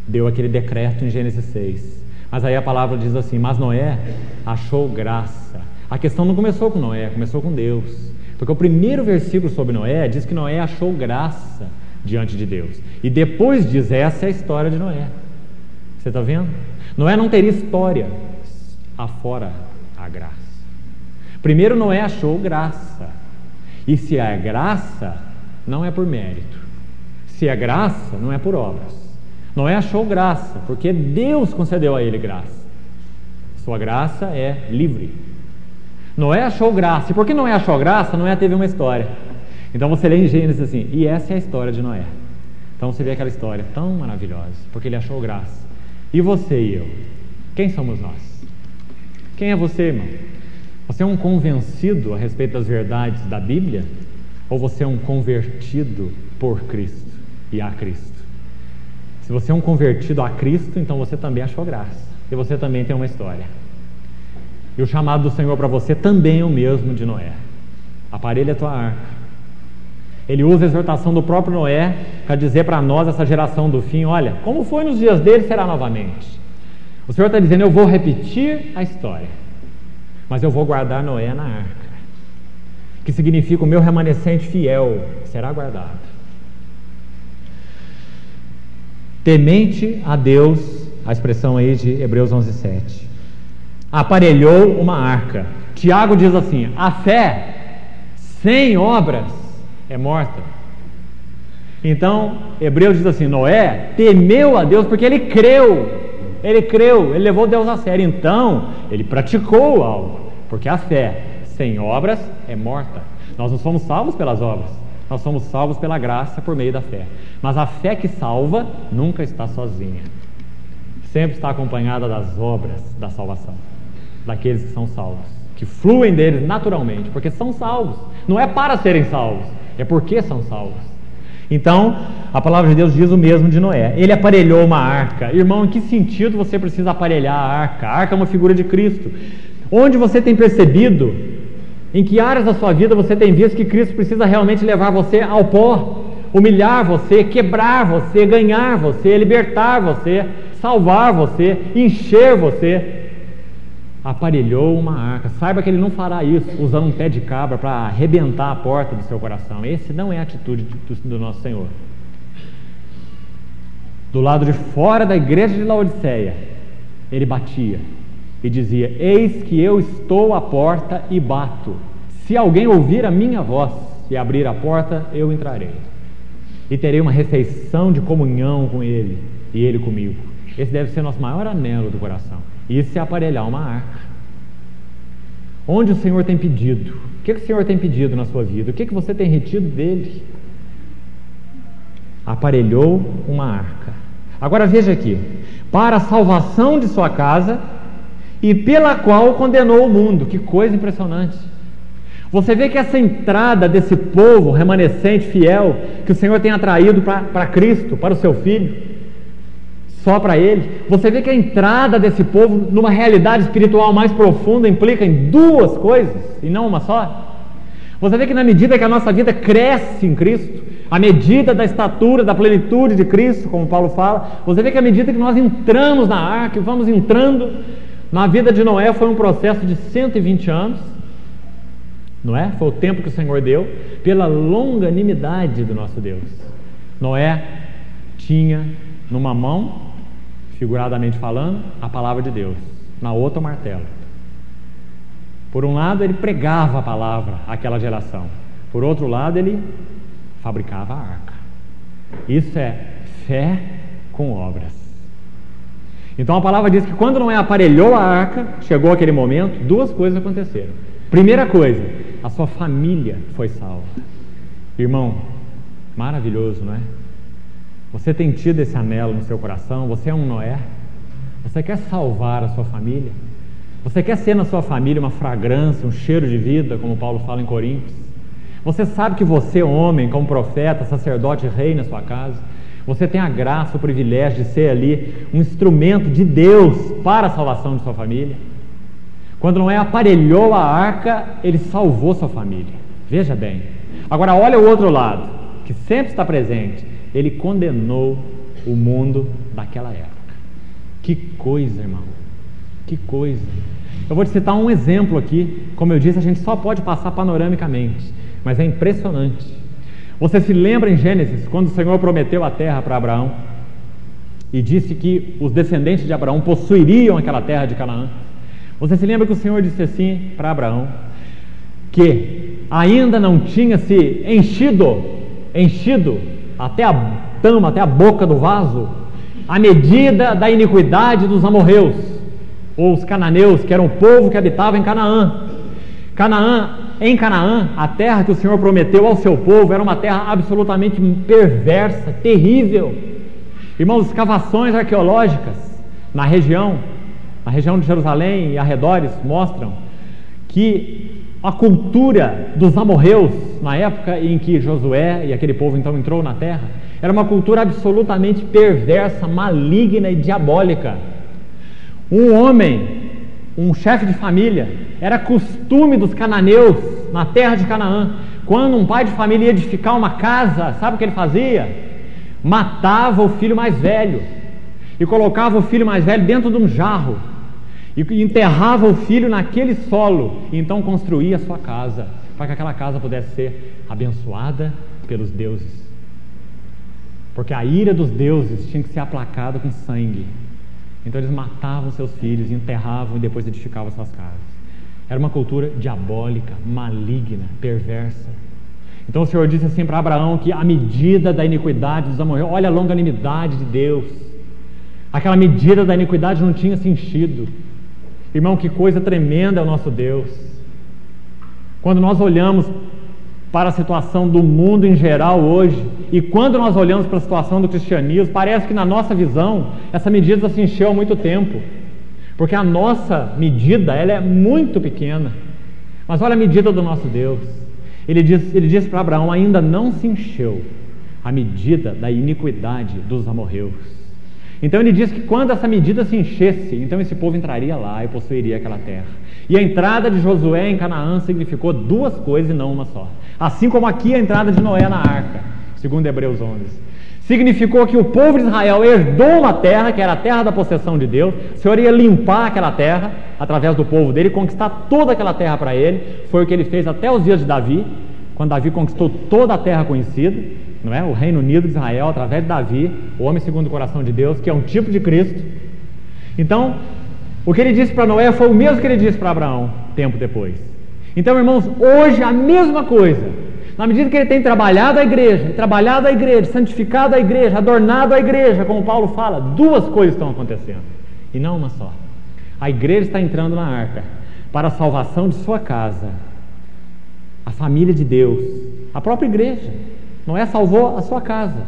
deu aquele decreto em Gênesis 6. Mas aí a palavra diz assim: mas Noé achou graça. A questão não começou com Noé, começou com Deus. Porque o primeiro versículo sobre Noé diz que Noé achou graça diante de Deus. E depois diz: essa é a história de Noé. Você está vendo? Noé não teria história afora a graça. Primeiro Noé achou graça. E se é graça, não é por mérito. Se é graça, não é por obras. Noé achou graça, porque Deus concedeu a ele graça. Sua graça é livre. Noé achou graça. E porque Noé achou graça, Noé teve uma história. Então você lê em Gênesis assim: e essa é a história de Noé. Então você vê aquela história tão maravilhosa, porque ele achou graça. E você e eu? Quem somos nós? Quem é você, irmão? Você é um convencido a respeito das verdades da Bíblia? Ou você é um convertido por Cristo e a Cristo? Se você é um convertido a Cristo, então você também achou graça. E você também tem uma história. E o chamado do Senhor para você também é o mesmo de Noé. Aparelha a tua arca. Ele usa a exortação do próprio Noé para dizer para nós, essa geração do fim: olha, como foi nos dias dele, será novamente. O Senhor está dizendo: eu vou repetir a história, mas eu vou guardar Noé na arca, que significa o meu remanescente fiel será guardado. Temente a Deus, a expressão aí de Hebreus 11:7. Aparelhou uma arca. Tiago diz assim: a fé sem obras é morta. Então Hebreus diz assim: Noé temeu a Deus porque ele creu, ele levou Deus a sério. Então ele praticou algo, porque a fé sem obras é morta. Nós não somos salvos pelas obras, nós somos salvos pela graça por meio da fé. Mas a fé que salva nunca está sozinha, sempre está acompanhada das obras da salvação, daqueles que são salvos, que fluem deles naturalmente, porque são salvos. Não é para serem salvos, é porque são salvos. Então a palavra de Deus diz o mesmo de Noé. Ele aparelhou uma arca. Irmão, em que sentido você precisa aparelhar a arca? A arca é uma figura de Cristo. Onde você tem percebido, em que áreas da sua vida você tem visto que Cristo precisa realmente levar você ao pó, humilhar você, quebrar você, ganhar você, libertar você, salvar você, encher você? Aparelhou uma arca. Saiba que Ele não fará isso usando um pé de cabra para arrebentar a porta do seu coração. Esse não é a atitude do nosso Senhor. Do lado de fora da igreja de Laodiceia, Ele batia e dizia: eis que eu estou à porta e bato. Se alguém ouvir a minha voz e abrir a porta, eu entrarei e terei uma refeição de comunhão com Ele e Ele comigo. Esse deve ser o nosso maior anelo do coração. Isso é aparelhar uma arca. Onde o Senhor tem pedido? O que o Senhor tem pedido na sua vida? O que você tem retido dele? Aparelhou uma arca. Agora veja aqui: para a salvação de sua casa, e pela qual condenou o mundo. Que coisa impressionante. Você vê que essa entrada desse povo remanescente, fiel, que o Senhor tem atraído para Cristo, para o seu Filho, só para Ele. Você vê que a entrada desse povo numa realidade espiritual mais profunda implica em duas coisas, e não uma só. Você vê que na medida que a nossa vida cresce em Cristo, à medida da estatura, da plenitude de Cristo, como Paulo fala, você vê que à medida que nós entramos na arca, e vamos entrando, na vida de Noé foi um processo de 120 anos, não é? Foi o tempo que o Senhor deu, pela longanimidade do nosso Deus. Noé tinha numa mão, figuradamente falando, a palavra de Deus, na outra o martelo. Por um lado ele pregava a palavra àquela geração, por outro lado ele fabricava a arca. Isso é fé com obras. Então a palavra diz que quando Noé aparelhou a arca, chegou aquele momento, duas coisas aconteceram. Primeira coisa, a sua família foi salva. Irmão, maravilhoso, não é? Você tem tido esse anelo no seu coração? Você é um Noé? Você quer salvar a sua família? Você quer ser na sua família uma fragrância, um cheiro de vida, como Paulo fala em Coríntios? Você sabe que você, homem, como profeta, sacerdote, rei na sua casa, você tem a graça, o privilégio de ser ali um instrumento de Deus para a salvação de sua família? Quando Noé aparelhou a arca, ele salvou sua família. Veja bem. Agora olha o outro lado, que sempre está presente. Ele condenou o mundo daquela época. Que coisa, irmão. Que coisa. Eu vou te citar um exemplo aqui. Como eu disse, a gente só pode passar panoramicamente, mas é impressionante. Você se lembra em Gênesis, quando o Senhor prometeu a terra para Abraão e disse que os descendentes de Abraão possuiriam aquela terra de Canaã? Você se lembra que o Senhor disse assim para Abraão, que ainda não tinha se enchido até a tama, até a boca do vaso, a medida da iniquidade dos amorreus, ou os cananeus, que eram o povo que habitava em Canaã. Em Canaã, a terra que o Senhor prometeu ao seu povo era uma terra absolutamente perversa, terrível. Irmãos, escavações arqueológicas na região de Jerusalém e arredores mostram que a cultura dos amorreus, na época em que Josué e aquele povo então entrou na terra, era uma cultura absolutamente perversa, maligna e diabólica. Um chefe de família, era costume dos cananeus na terra de Canaã, quando um pai de família ia edificar uma casa, sabe o que ele fazia? Matava o filho mais velho e colocava o filho mais velho dentro de um jarro e enterrava o filho naquele solo e então construía a sua casa, para que aquela casa pudesse ser abençoada pelos deuses, porque a ira dos deuses tinha que ser aplacada com sangue. Então eles matavam seus filhos, enterravam e depois edificavam suas casas. Era uma cultura diabólica, maligna, perversa. Então o Senhor disse assim para Abraão que a medida da iniquidade dos amorreus, olha a longanimidade de Deus, aquela medida da iniquidade não tinha se enchido. Irmão, que coisa tremenda é o nosso Deus. Quando nós olhamos para a situação do mundo em geral hoje, e quando nós olhamos para a situação do cristianismo, parece que na nossa visão, essa medida se encheu há muito tempo, porque a nossa medida, ela é muito pequena. Mas olha a medida do nosso Deus. Ele disse para Abraão, ainda não se encheu a medida da iniquidade dos amorreus. Então ele diz que quando essa medida se enchesse, então esse povo entraria lá e possuiria aquela terra. E a entrada de Josué em Canaã significou duas coisas e não uma só. Assim como aqui a entrada de Noé na arca, segundo Hebreus 11. Significou que o povo de Israel herdou uma terra, que era a terra da possessão de Deus. O Senhor ia limpar aquela terra, através do povo dele, conquistar toda aquela terra para ele. Foi o que ele fez até os dias de Davi, quando Davi conquistou toda a terra conhecida, não é? O Reino Unido de Israel, através de Davi, o homem segundo o coração de Deus, que é um tipo de Cristo. Então, o que ele disse para Noé foi o mesmo que ele disse para Abraão, tempo depois. Então, irmãos, hoje a mesma coisa. Na medida que ele tem trabalhado a igreja, santificado a igreja, adornado a igreja, como Paulo fala, duas coisas estão acontecendo, e não uma só. A igreja está entrando na arca para a salvação de sua casa, a família de Deus, a própria igreja. Noé salvou a sua casa,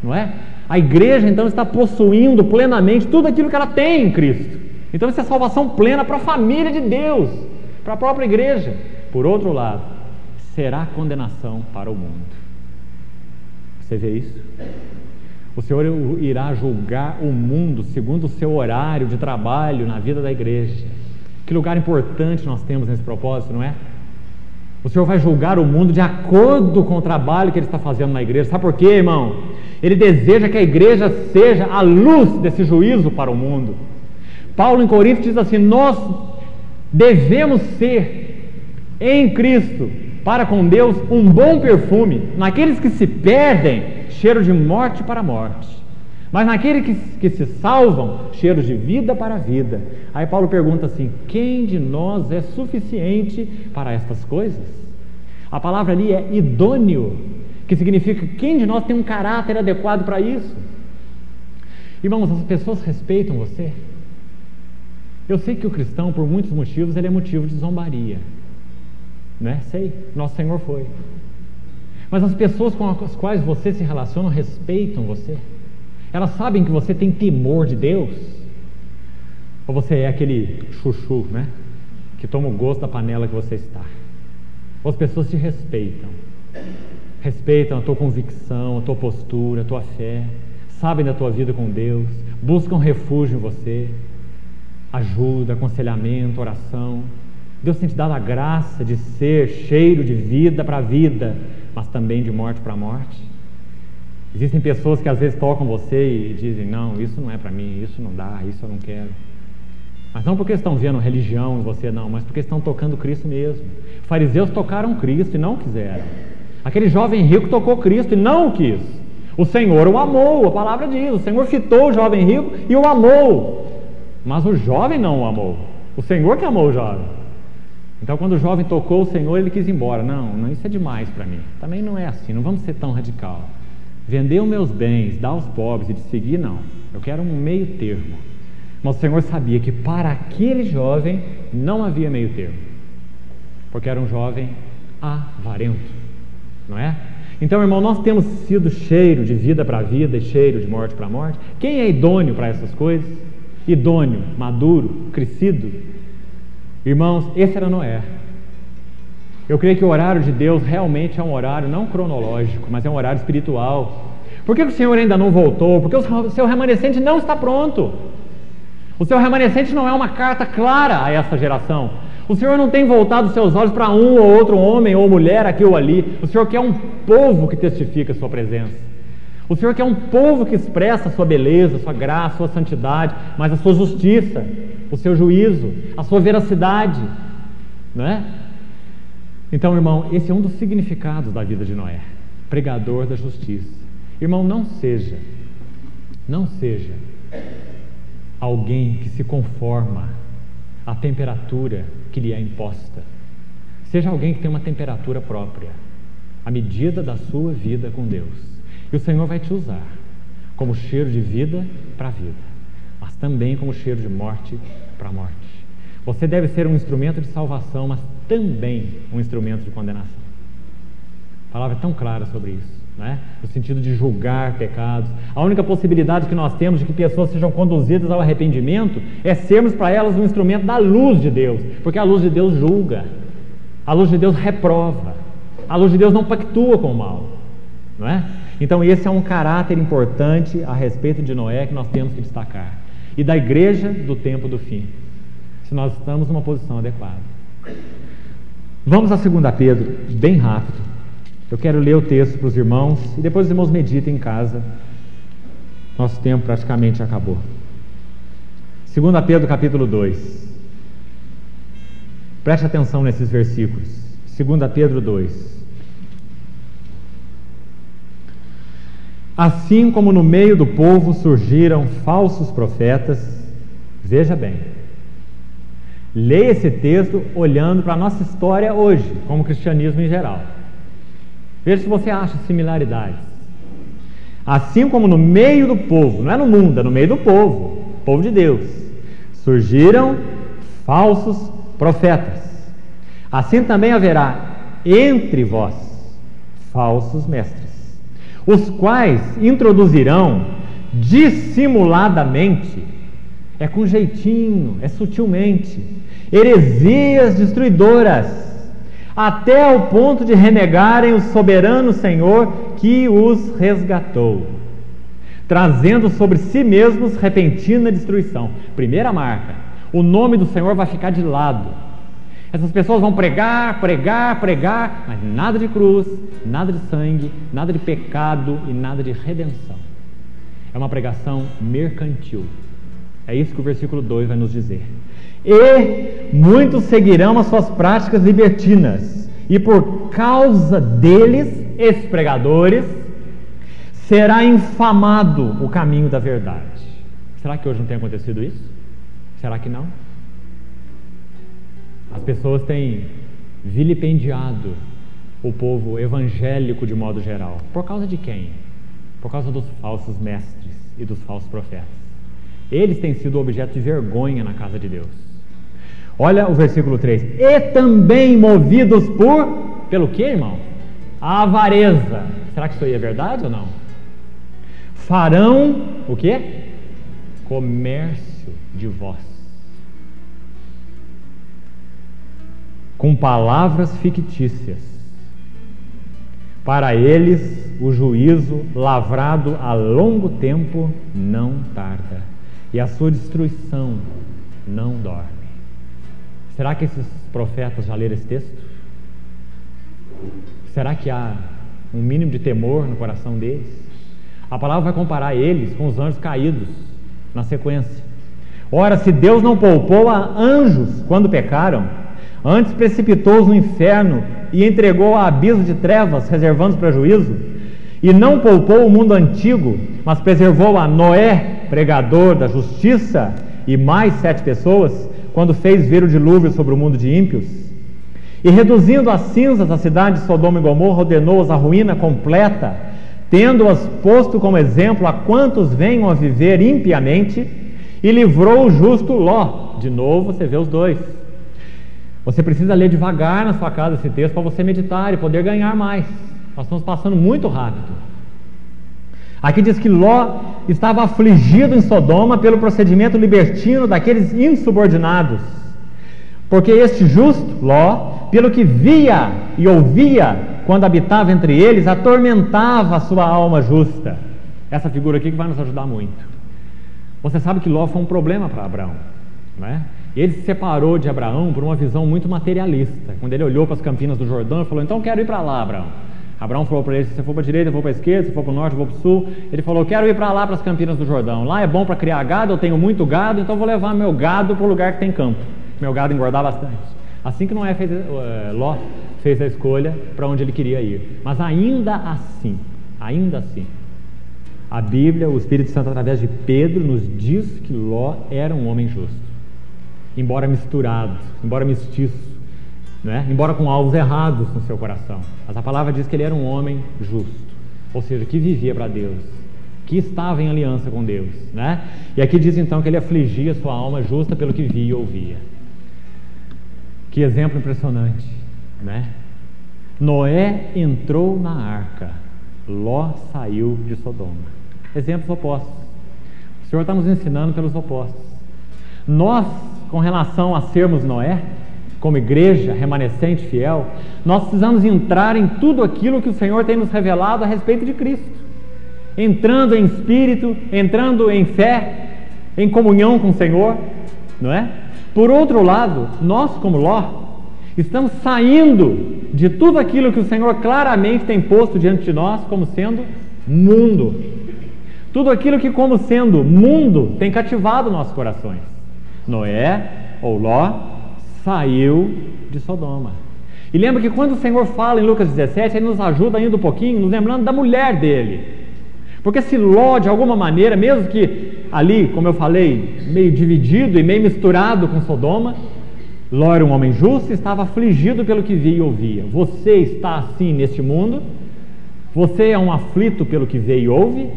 não é? A igreja então está possuindo plenamente tudo aquilo que ela tem em Cristo. Então isso é salvação plena para a família de Deus, para a própria igreja. Por outro lado, será condenação para o mundo. Você vê isso? O Senhor irá julgar o mundo segundo o seu horário de trabalho na vida da igreja. Que lugar importante nós temos nesse propósito, não é? O Senhor vai julgar o mundo de acordo com o trabalho que Ele está fazendo na igreja. Sabe por quê, irmão? Ele deseja que a igreja seja a luz desse juízo para o mundo. Paulo em Coríntios diz assim, nós devemos ser em Cristo, para com Deus, um bom perfume, naqueles que se perdem, cheiro de morte para a morte, mas naqueles que se salvam, cheiro de vida para a vida. Aí Paulo pergunta assim, quem de nós é suficiente para estas coisas? A palavra ali é idôneo, que significa quem de nós tem um caráter adequado para isso. Irmãos, as pessoas respeitam você? Eu sei que o cristão, por muitos motivos, ele é motivo de zombaria, né? Sei, nosso Senhor foi. Mas as pessoas com as quais você se relaciona respeitam você? Elas sabem que você tem temor de Deus? Ou você é aquele chuchu, né? Que toma o gosto da panela que você está? Ou as pessoas te respeitam? Respeitam a tua convicção, a tua postura, a tua fé, sabem da tua vida com Deus, buscam refúgio em você, ajuda, aconselhamento, oração. Deus tem te dado a graça de ser cheiro de vida para a vida, mas também de morte para a morte. Existem pessoas que às vezes tocam você e dizem: não, isso não é para mim, isso não dá, isso eu não quero. Mas não porque estão vendo religião em você, não, mas porque estão tocando Cristo mesmo. Os fariseus tocaram Cristo e não quiseram. Aquele jovem rico tocou Cristo e não o quis. O Senhor o amou, a palavra diz, o Senhor fitou o jovem rico e o amou. Mas o jovem não o amou, o Senhor que amou o jovem. Então quando o jovem tocou o Senhor, ele quis ir embora. Não, isso é demais para mim. Também não é assim, não vamos ser tão radical. Vender os meus bens, dar aos pobres e te seguir, não. Eu quero um meio termo. Mas o Senhor sabia que para aquele jovem não havia meio termo, porque era um jovem avarento, não é? Então, irmão, nós temos sido cheiro de vida para a vida e cheiro de morte para a morte. Quem é idôneo para essas coisas? Idôneo, maduro, crescido. Irmãos, esse era Noé. Eu creio que o horário de Deus realmente é um horário não cronológico, mas é um horário espiritual. Por que o Senhor ainda não voltou? Porque o seu remanescente não está pronto. O seu remanescente não é uma carta clara a essa geração. O Senhor não tem voltado os seus olhos para um ou outro homem ou mulher aqui ou ali. O Senhor quer um povo que testifica a sua presença. O Senhor quer um povo que expressa a sua beleza, a sua graça, a sua santidade, mas a sua justiça, o seu juízo, a sua veracidade, não é? Então, irmão, esse é um dos significados da vida de Noé, pregador da justiça. Irmão, não seja alguém que se conforma à temperatura que lhe é imposta. Seja alguém que tem uma temperatura própria, à medida da sua vida com Deus. E o Senhor vai te usar como cheiro de vida para vida, mas também como cheiro de morte para morte. Você deve ser um instrumento de salvação, mas também um instrumento de condenação. A palavra é tão clara sobre isso, né? No sentido de julgar pecados. A única possibilidade que nós temos de que pessoas sejam conduzidas ao arrependimento é sermos para elas um instrumento da luz de Deus, porque a luz de Deus julga, a luz de Deus reprova, a luz de Deus não pactua com o mal, não é? Então esse é um caráter importante a respeito de Noé que nós temos que destacar, e da igreja do tempo do fim, se nós estamos numa posição adequada. Vamos a 2 Pedro, bem rápido. Eu quero ler o texto para os irmãos e depois os irmãos meditem em casa. Nosso tempo praticamente acabou. 2 Pedro capítulo 2. Preste atenção nesses versículos. 2 Pedro 2. Assim como no meio do povo surgiram falsos profetas, veja bem, leia esse texto olhando para a nossa história hoje, como cristianismo em geral. Veja se você acha similaridades. Assim como no meio do povo, não é no mundo, é no meio do povo de Deus, surgiram falsos profetas, assim também haverá entre vós falsos mestres, os quais introduzirão dissimuladamente, é com jeitinho, é sutilmente, heresias destruidoras, até ao ponto de renegarem o soberano Senhor que os resgatou, trazendo sobre si mesmos repentina destruição. Primeira marca, o nome do Senhor vai ficar de lado. Essas pessoas vão pregar, mas nada de cruz, nada de sangue, nada de pecado e nada de redenção. É uma pregação mercantil. É isso que o versículo 2 vai nos dizer. E muitos seguirão as suas práticas libertinas, e por causa deles, esses pregadores, será infamado o caminho da verdade. Será que hoje não tem acontecido isso? Será que não? As pessoas têm vilipendiado o povo evangélico de modo geral. Por causa de quem? Por causa dos falsos mestres e dos falsos profetas. Eles têm sido objeto de vergonha na casa de Deus. Olha o versículo 3. E também movidos pelo que, irmão? A avareza. Será que isso aí é verdade ou não? Farão o quê? Comércio de vós, com palavras fictícias. Para eles o juízo, lavrado a longo tempo, não tarda, e a sua destruição não dorme. Será que esses profetas já leram esse texto? Será que há um mínimo de temor no coração deles? A palavra vai comparar eles com os anjos caídos na sequência. Ora, se Deus não poupou a anjos quando pecaram, antes precipitou-os no inferno e entregou a abismo de trevas, reservando-os para juízo, e não poupou o mundo antigo, mas preservou a Noé, pregador da justiça, e mais 7 pessoas, quando fez vir o dilúvio sobre o mundo de ímpios, e reduzindo as cinzas a cidade de Sodoma e Gomorra, ordenou-as à ruína completa, tendo-as posto como exemplo a quantos venham a viver impiamente, e livrou o justo Ló. De novo você vê os dois. Você precisa ler devagar na sua casa esse texto para você meditar e poder ganhar mais. Nós estamos passando muito rápido. Aqui diz que Ló estava afligido em Sodoma pelo procedimento libertino daqueles insubordinados, porque este justo, Ló, pelo que via e ouvia quando habitava entre eles, atormentava a sua alma justa. Essa figura aqui que vai nos ajudar muito. Você sabe que Ló foi um problema para Abraão, não é? Ele se separou de Abraão por uma visão muito materialista. Quando ele olhou para as campinas do Jordão, ele falou: então eu quero ir para lá, Abraão. Abraão falou para ele: se você for para a direita, eu vou para a esquerda, se for para o norte, eu vou para o sul. Ele falou: eu quero ir para lá, para as campinas do Jordão. Lá é bom para criar gado, eu tenho muito gado, então eu vou levar meu gado para o lugar que tem campo. Meu gado engordar bastante. Assim que Ló fez a escolha para onde ele queria ir. Mas ainda assim, a Bíblia, o Espírito Santo através de Pedro nos diz que Ló era um homem justo, embora misturado, embora mestiço, né? Embora com alvos errados no seu coração. Mas a palavra diz que ele era um homem justo, ou seja, que vivia para Deus, que estava em aliança com Deus, né? E aqui diz então que ele afligia sua alma justa pelo que via e ouvia. Que exemplo impressionante, né? Noé entrou na arca, Ló saiu de Sodoma. Exemplos opostos. O Senhor está nos ensinando pelos opostos. Nós, com relação a sermos Noé, como igreja remanescente fiel, nós precisamos entrar em tudo aquilo que o Senhor tem nos revelado a respeito de Cristo, entrando em espírito, entrando em fé, em comunhão com o Senhor, não é? Por outro lado, nós como Ló, estamos saindo de tudo aquilo que o Senhor claramente tem posto diante de nós como sendo mundo. Tudo aquilo que como sendo mundo tem cativado nossos corações. Noé, ou Ló, saiu de Sodoma. E lembra que quando o Senhor fala em Lucas 17, Ele nos ajuda ainda um pouquinho, nos lembrando da mulher dele. Porque se Ló, de alguma maneira, mesmo que ali, como eu falei, meio dividido e meio misturado com Sodoma, Ló era um homem justo e estava afligido pelo que via e ouvia. Você está assim neste mundo? Você é um aflito pelo que vê e ouve?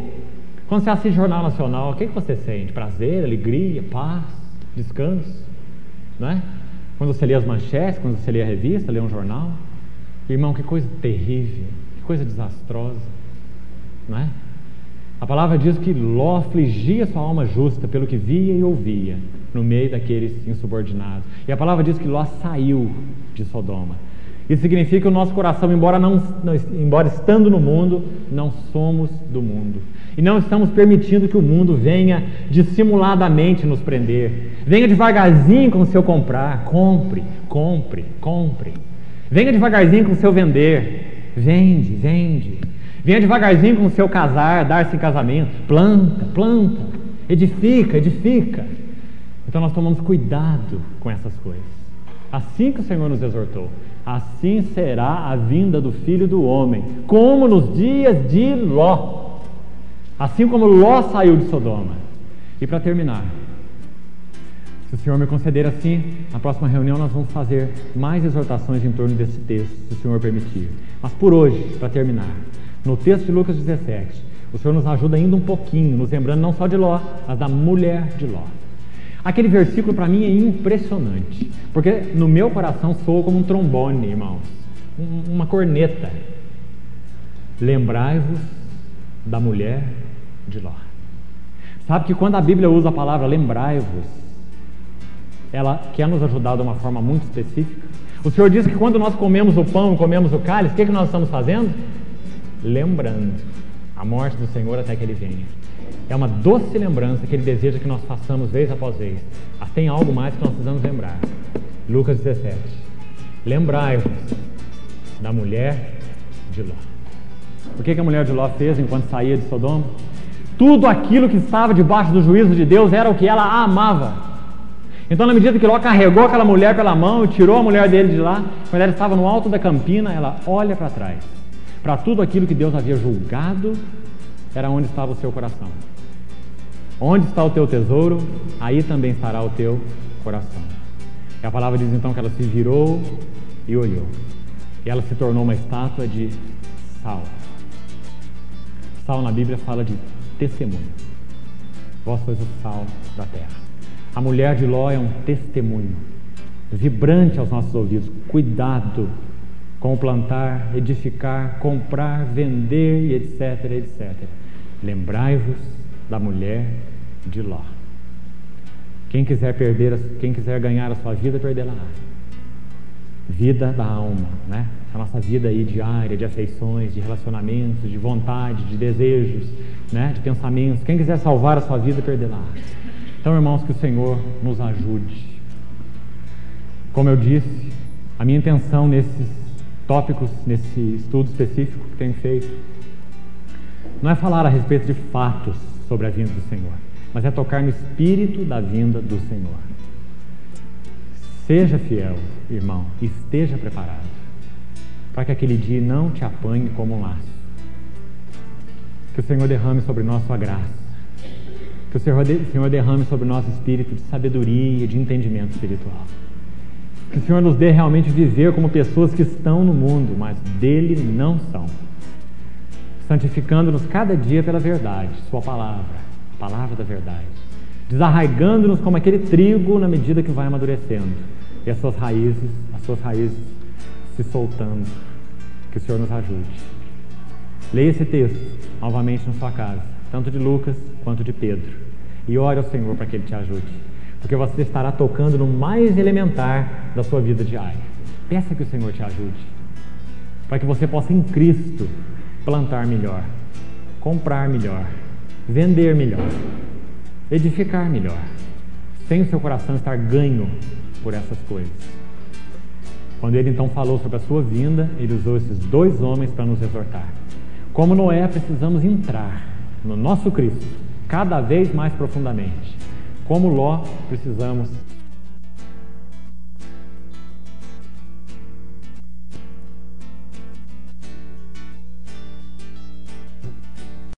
Quando você assiste Jornal Nacional, o que você sente? Prazer, alegria, paz, descanso? Não é? Quando você lê as manchetes, quando você lê a revista, lê um jornal, irmão, que coisa terrível, que coisa desastrosa, não é? A palavra diz que Ló afligia sua alma justa pelo que via e ouvia no meio daqueles insubordinados. E a palavra diz que Ló saiu de Sodoma. Isso significa que o nosso coração, embora estando no mundo, não somos do mundo. E não estamos permitindo que o mundo venha dissimuladamente nos prender. Venha devagarzinho com o seu comprar. Compre, compre, compre. Venha devagarzinho com o seu vender. Vende, vende. Venha devagarzinho com o seu casar, dar-se em casamento. Planta, planta. Edifica, edifica. Então nós tomamos cuidado com essas coisas. Assim que o Senhor nos exortou, assim será a vinda do Filho do Homem, como nos dias de Ló. Assim como Ló saiu de Sodoma. E para terminar, se o Senhor me conceder assim, na próxima reunião nós vamos fazer mais exortações em torno desse texto, se o Senhor permitir. Mas por hoje, para terminar, no texto de Lucas 17, O Senhor nos ajuda ainda um pouquinho, nos lembrando não só de Ló, mas da mulher de Ló. Aquele versículo para mim é impressionante, porque no meu coração soa como um trombone, irmãos, uma corneta. Lembrai-vos da mulher de Ló. Sabe que quando a Bíblia usa a palavra lembrai-vos, ela quer nos ajudar de uma forma muito específica. O Senhor diz que quando nós comemos o pão, comemos o cálice, o que nós estamos fazendo? Lembrando a morte do Senhor até que Ele venha. É uma doce lembrança que Ele deseja que nós façamos vez após vez. Mas tem algo mais que nós precisamos lembrar. Lucas 17. Lembrai-vos da mulher de Ló. O que a mulher de Ló fez enquanto saía de Sodoma? Tudo aquilo que estava debaixo do juízo de Deus era o que ela amava. Então, na medida que Ló carregou aquela mulher pela mão e tirou a mulher dele de lá, quando ela estava no alto da campina, ela olha para trás. Para tudo aquilo que Deus havia julgado, era onde estava o seu coração. Onde está o teu tesouro, aí também estará o teu coração. E a palavra diz então que ela se virou e olhou. E ela se tornou uma estátua de sal. Sal na Bíblia fala de testemunho. Vós sois o sal da terra. A mulher de Ló é um testemunho vibrante aos nossos ouvidos. Cuidado com plantar, edificar, comprar, vender e etc, etc. Lembrai-vos da mulher de Ló. Quem quiser ganhar a sua vida, perdê-la. Vida da alma, né? A nossa vida aí diária, de afeições, de relacionamentos, de vontade, de desejos, né? De pensamentos. Quem quiser salvar a sua vida, perdê-la. Então, irmãos, que o Senhor nos ajude. Como eu disse, a minha intenção nesses tópicos, nesse estudo específico que tenho feito, não é falar a respeito de fatos sobre a vinda do Senhor, mas é tocar no espírito da vinda do Senhor. Seja fiel, irmão, e esteja preparado para que aquele dia não te apanhe como um laço. Que o Senhor derrame sobre nós sua graça. Que o Senhor derrame sobre nós espírito de sabedoria e de entendimento espiritual. Que o Senhor nos dê realmente viver como pessoas que estão no mundo, mas dele não são. Santificando-nos cada dia pela verdade, sua palavra, a palavra da verdade. Desarraigando-nos como aquele trigo na medida que vai amadurecendo. E as suas raízes se soltando. Que o Senhor nos ajude. Leia esse texto novamente na sua casa, tanto de Lucas quanto de Pedro. E ore ao Senhor para que Ele te ajude. Porque você estará tocando no mais elementar da sua vida diária. Peça que o Senhor te ajude. Para que você possa em Cristo plantar melhor, comprar melhor, vender melhor, edificar melhor, sem o seu coração estar ganho por essas coisas. Quando Ele então falou sobre a sua vinda, Ele usou esses dois homens para nos exortar. Como Noé, precisamos entrar no nosso Cristo cada vez mais profundamente. Como Ló, precisamos